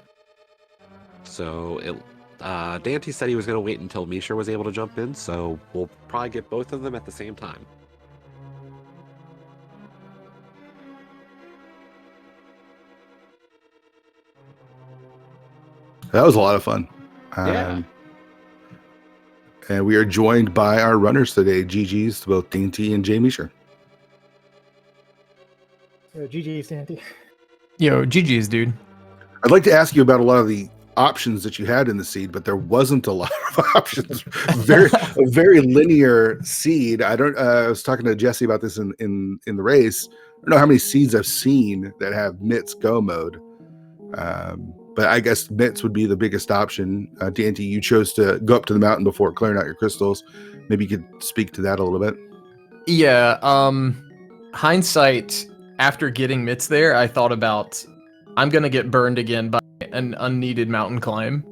So Dante said he was going to wait until Misha was able to jump in, so we'll probably get both of them at the same time. That was a lot of fun. Yeah. And we are joined by our runners today. GGs to both Dainty and Jamie Sure. GG's, Dante. Yo, GG's, dude. I'd like to ask you about a lot of the options that you had in the seed, but there wasn't a lot of options. A very linear seed. I was talking to Jesse about this in the race. I don't know how many seeds I've seen that have Mitts go mode. But I guess Mitts would be the biggest option. Dante, you chose to go up to the mountain before clearing out your crystals. Maybe you could speak to that a little bit. Yeah, hindsight, after getting Mitts there, I thought about, I'm gonna get burned again by an unneeded mountain climb.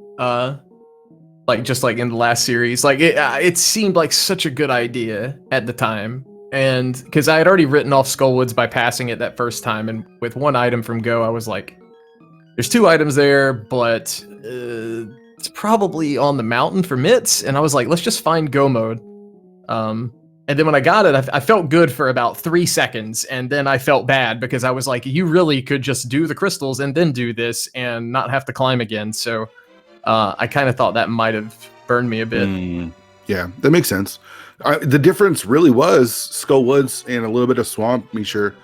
Just like in the last series. Like, it seemed like such a good idea at the time. And because I had already written off Skullwoods by passing it that first time, and with one item from Go, I was like, there's 2 items there, but it's probably on the mountain for Mitts. And I was like, let's just find Go mode. And then when I got it, I felt good for about 3 seconds. And then I felt bad because I was like, you really could just do the crystals and then do this and not have to climb again. So I kind of thought that might have burned me a bit. Yeah, that makes sense. The difference really was Skullwoods and a little bit of Swamp. Misha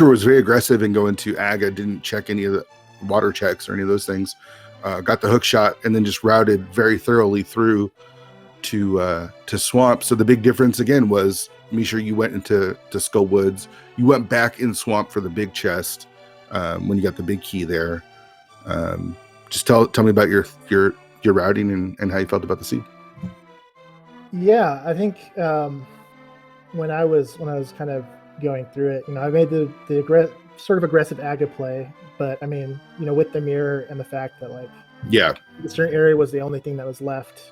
was very aggressive in going to Aga, didn't check any of the water checks or any of those things. Got the hook shot and then just routed very thoroughly through to Swamp. So the big difference again was, Misha, you went into Skullwoods. You went back in Swamp for the big chest when you got the big key there. Just tell me about your routing and how you felt about the seed. Yeah, I think when I was kind of going through it, I made the sort of aggressive Aga play, but I mean, with the mirror and the fact that the Eastern area was the only thing that was left,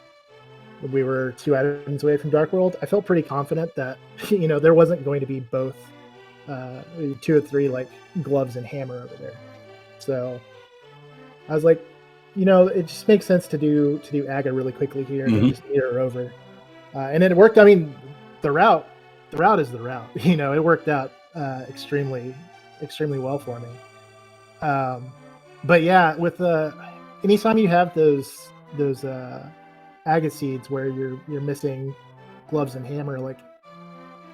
we were 2 items away from Dark World. I felt pretty confident that there wasn't going to be both 2 or 3 gloves and hammer over there. So I was like, it just makes sense to do Aga really quickly here and just mirror over. And it worked. I mean, the route is the route. It worked out extremely well for me. But yeah, with anytime you have those Aga seeds where you're missing gloves and hammer,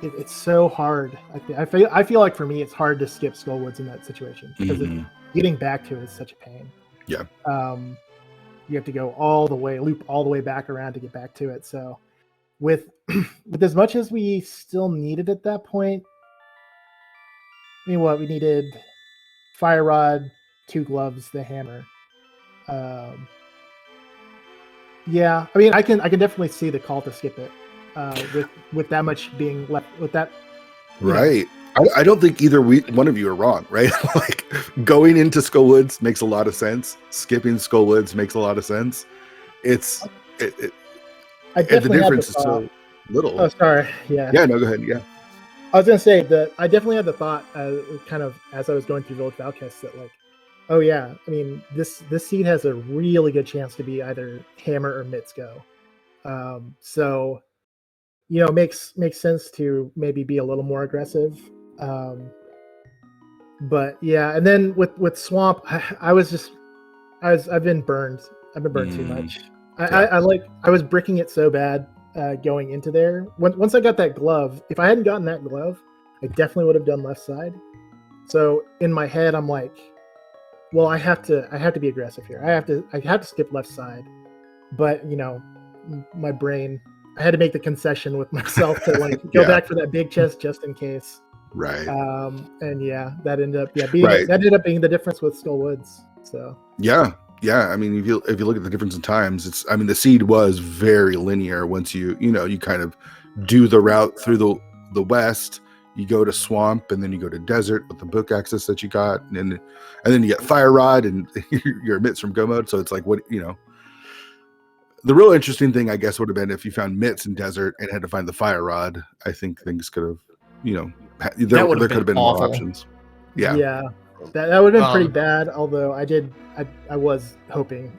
it's so hard. I feel like for me, it's hard to skip Skullwoods in that situation because getting back to it is such a pain. Yeah. You have to go loop all the way back around to get back to it. So with as much as we still needed at that point, I mean, we needed Fire Rod, 2 gloves, the hammer. Yeah, I mean, I can definitely see the call to skip it with that much being left with that. Right. I don't think either one of you are wrong, right? Going into Skullwoods makes a lot of sense. Skipping Skullwoods makes a lot of sense. The difference is so little. Oh, sorry. Yeah. Yeah, no, go ahead. Yeah. I was going to say that I definitely had the thought kind of as I was going through Village of Outcasts that oh yeah, I mean, this seed has a really good chance to be either hammer or Mitts go. So, makes sense to maybe be a little more aggressive. But yeah, and then with Swamp, I was just I've been burned. I've been burned too Mm, much. yeah. I was bricking it so bad going into there. Once I got that glove, if I hadn't gotten that glove, I definitely would have done left side. So in my head, I'm like, well, I have to be aggressive here. I have to skip left side. But my brain, I had to make the concession with myself to like go Yeah. back for that big chest just in case. Right. And yeah, that ended up Right. being the difference with Skull Woods. So Yeah. I mean, if you look at the difference in times, I mean, the seed was very linear. Once you kind of do the route through the west, you go to swamp, and then you go to desert with the book access that you got, and then you get fire rod and your mitts from go mode. So it's like, what the real interesting thing, I guess, would have been if you found mitts in desert and had to find the fire rod. I think things could have, there could have been more awful. options. Yeah. That would have been pretty Um, bad. Although I was hoping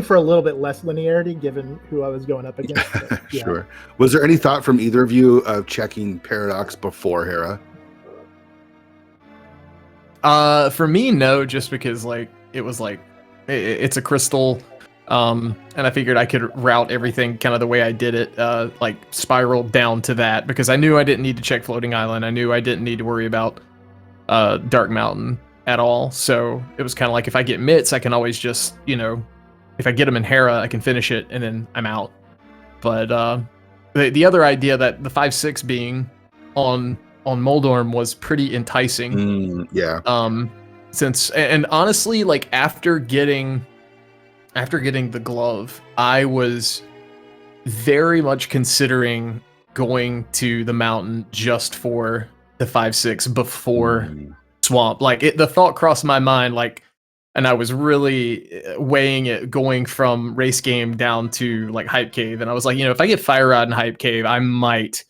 for a little bit less linearity given who I was going up against. But, yeah. Sure. Was there any thought from either of you of checking Paradox before Hera? For me, no, just because like it was like it's a crystal, and I figured I could route everything kind of the way I did it, like spiral down to that because I knew I didn't need to check Floating Island. I knew I didn't need to worry about Dark Mountain at all. So it was kind of like if I get mitts, I can always just if I get them in Hera, I can finish it and then I'm out. But the other idea that the 5-6 being on Moldorm was pretty enticing. Yeah. Since and honestly, like after getting the glove, I was very much considering going to the mountain just for the 5-6 before swamp. Like the thought crossed my mind, like, and I was really weighing it going from race game down to like hype cave, and I was like, if I get fire rod and hype cave, I might,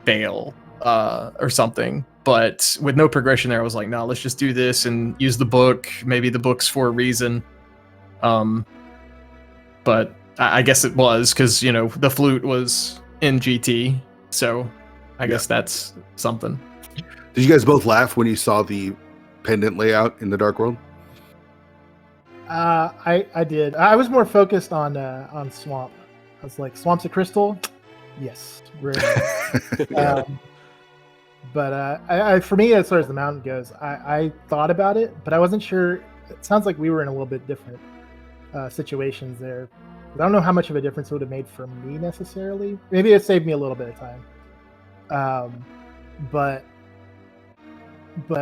bail or something. But with no progression there, I was like, no, let's just do this and use the book. Maybe the book's for a reason. But I guess it was because the flute was in GT, so I guess that's something. Did you guys both laugh when you saw the pendant layout in the Dark World? I did. I was more focused on swamp. I was like, swamp's a crystal. Yes, really. Yeah. But I for me, as far as the mountain goes, I thought about it, but I wasn't sure. It sounds like we were in a little bit different situations there. I don't know how much of a difference it would have made for me necessarily. Maybe it saved me a little bit of time. But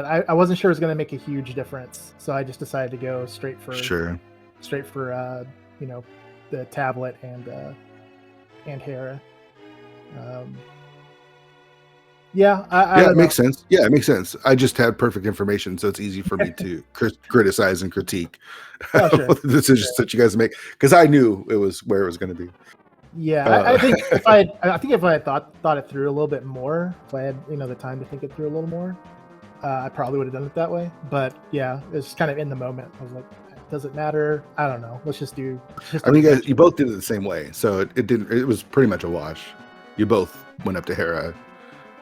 I wasn't sure it was going to make a huge difference, so I just decided to go straight for the tablet and Hera. It makes sense. Yeah, it makes sense. I just had perfect information, so it's easy for me to criticize and critique the decisions that you guys make because I knew it was where it was going to be. Yeah, I think if I had thought it through a little bit more, if I had the time to think it through a little more, I probably would have done it that way. But yeah, it's just kind of in the moment. I was like, does it matter? I don't know. Let's just do. I mean, guys, you both did it the same way, so it didn't. It was pretty much a wash. You both went up to Hera,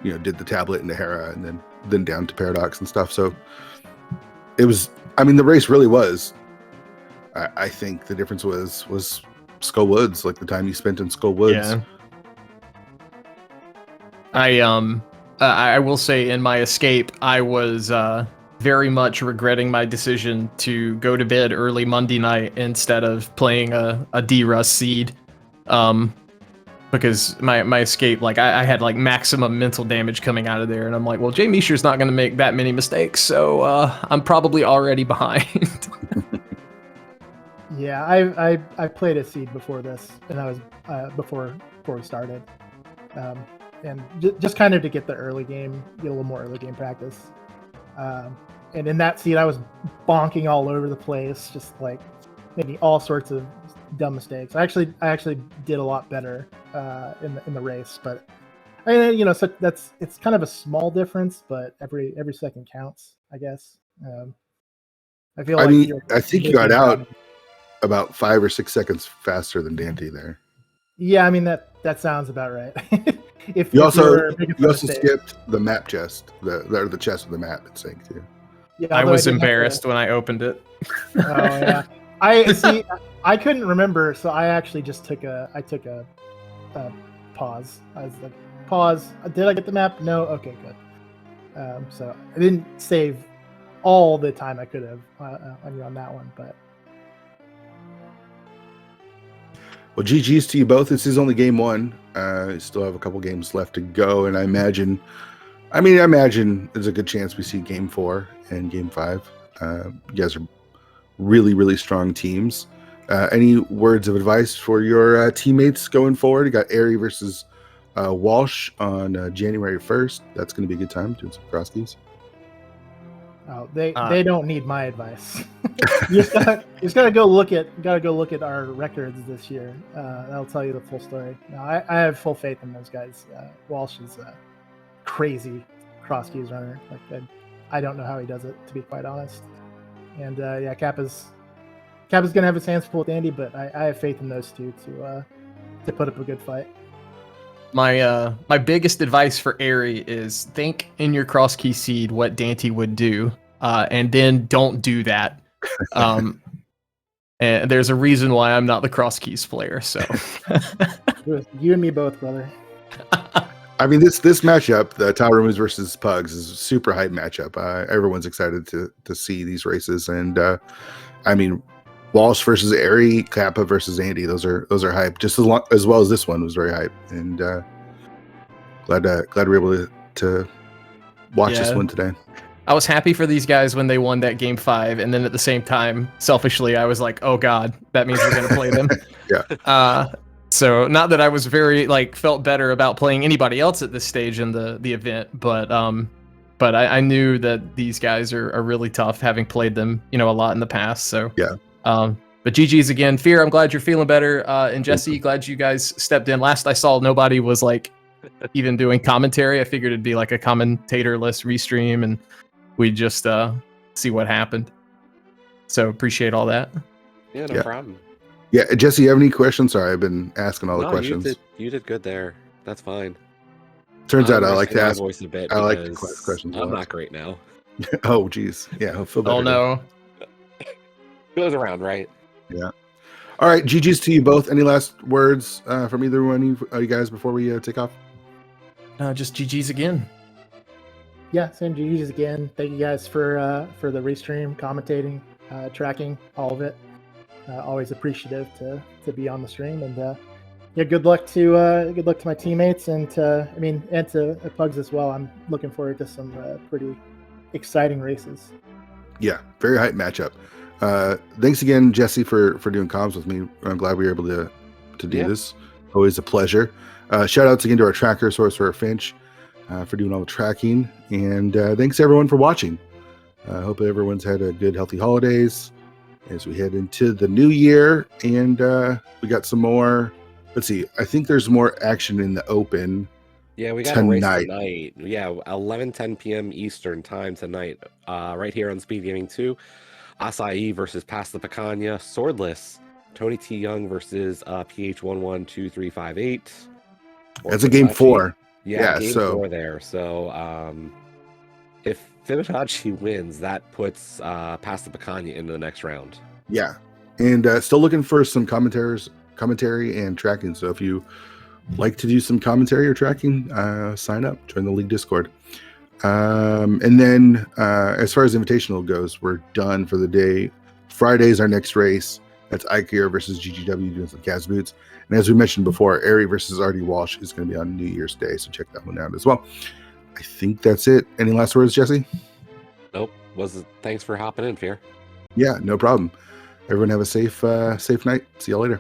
did the tablet into Hera, and then down to Paradox and stuff. So it was. I mean, the race really was. I think the difference was Skull Woods, like the time you spent in Skull Woods. Yeah. I will say in my escape, I was very much regretting my decision to go to bed early Monday night instead of playing a D-Rust seed. Because my escape, like I had like maximum mental damage coming out of there, and I'm like, well, Jay Misher's not going to make that many mistakes, so I'm probably already behind. Yeah, I played a seed before this, and I was before we started. And just kind of to get the early game, get a little more early game practice. And in that seed, I was bonking all over the place, just like making all sorts of dumb mistakes. I actually did a lot better in the race, but so it's kind of a small difference, but every second counts, I guess. I feel. I think you got out about 5 or 6 seconds faster than Dante there. Yeah, I mean that sounds about right. You also skipped the map chest, the chest of the map at stake too. Yeah, I although was didn't have to- embarrassed when I opened it. Oh yeah, I see. I couldn't remember, so I actually just took a pause. I was like, pause. Did I get the map? No. Okay, good. So I didn't save all the time I could have on that one, but Well, GG's to you both. This is only game one. You still have a couple games left to go, and I imagine there's a good chance we see game 4 and game 5. You guys are really, really strong teams. Any words of advice for your teammates going forward? You got Airy versus Walsh on January 1st. That's going to be a good time doing some cross keys. oh, they don't need my advice. you just gotta go look at our records this year. That'll tell you the full story. No, I have full faith in those guys. Walsh is a crazy cross keys runner. Like I don't know how he does it, to be quite honest. And yeah, Kappa's gonna have his hands full with Andy, but I have faith in those two to put up a good fight. My biggest advice for Airy is think in your cross key seed what Dante would do, and then don't do that. And there's a reason why I'm not the cross keys player. So You and me both, brother. I mean, this matchup, the Roomies versus Pugs, is a super hype matchup. Everyone's excited to see these races, and I mean, Walsh versus Airy, Kappa versus Andy. Those are hype, just as well as this one was very hype. And glad we were able to watch this one today. I was happy for these guys when they won that game 5, and then at the same time, selfishly, I was like, "Oh God, that means we're gonna play them." Yeah. So not that I was very felt better about playing anybody else at this stage in the event, but I knew that these guys are really tough, having played them a lot in the past. So yeah. But GG's again. Fear, I'm glad you're feeling better. And Jesse, glad you guys stepped in. Last I saw, nobody was even doing commentary. I figured it'd be like a commentator-less restream, and we'd just see what happened. So appreciate all that. Yeah, no problem. Yeah, Jesse, you have any questions? Sorry, I've been asking all the questions. You did good there. That's fine. Turns out I like to ask. Voice a bit I like to ask questions. I'm not great now. Oh, geez. Yeah, I'll feel better. Oh no. Goes around, right? Yeah. All right, GG's to you both. Any last words from either one of you guys before we take off? Just GG's again. Yeah, same GG's again. Thank you guys for the restream, commentating, tracking, all of it. Always appreciative to be on the stream, and yeah, good luck to my teammates, and to Pugs as well. I'm looking forward to some pretty exciting races. Yeah, very hype matchup. Thanks again, Jesse, for doing comms with me. I'm glad we were able to do this. Always a pleasure. Shout outs again to our tracker, Sorcerer Finch, for doing all the tracking, and thanks everyone for watching. I hope everyone's had a good, healthy holidays as we head into the new year, and we got some more. Let's see. I think there's more action in the open. Yeah, we got a race tonight. Yeah, 11:10 p.m. Eastern time tonight, right here on SpeedGaming 2. Acai versus Pass the Picanha. Swordless. Tony T. Young versus PH112358. That's a game 4. Yeah, game 4 there. So if Fibonacci wins, that puts Pass the Picanha into the next round. Yeah, and still looking for some commentary and tracking. So if you like to do some commentary or tracking, sign up, join the league Discord. And then as far as Invitational goes, we're done for the day. Friday's our next race. That's Ikea versus GGW doing some Cavs boots. And as we mentioned before, Airy versus RD Walsh is going to be on New Year's Day, so check that one out as well. I think that's it. Any last words, Jesse? Nope. Thanks for hopping in, Fear. Yeah, no problem. Everyone have a safe night. See y'all later.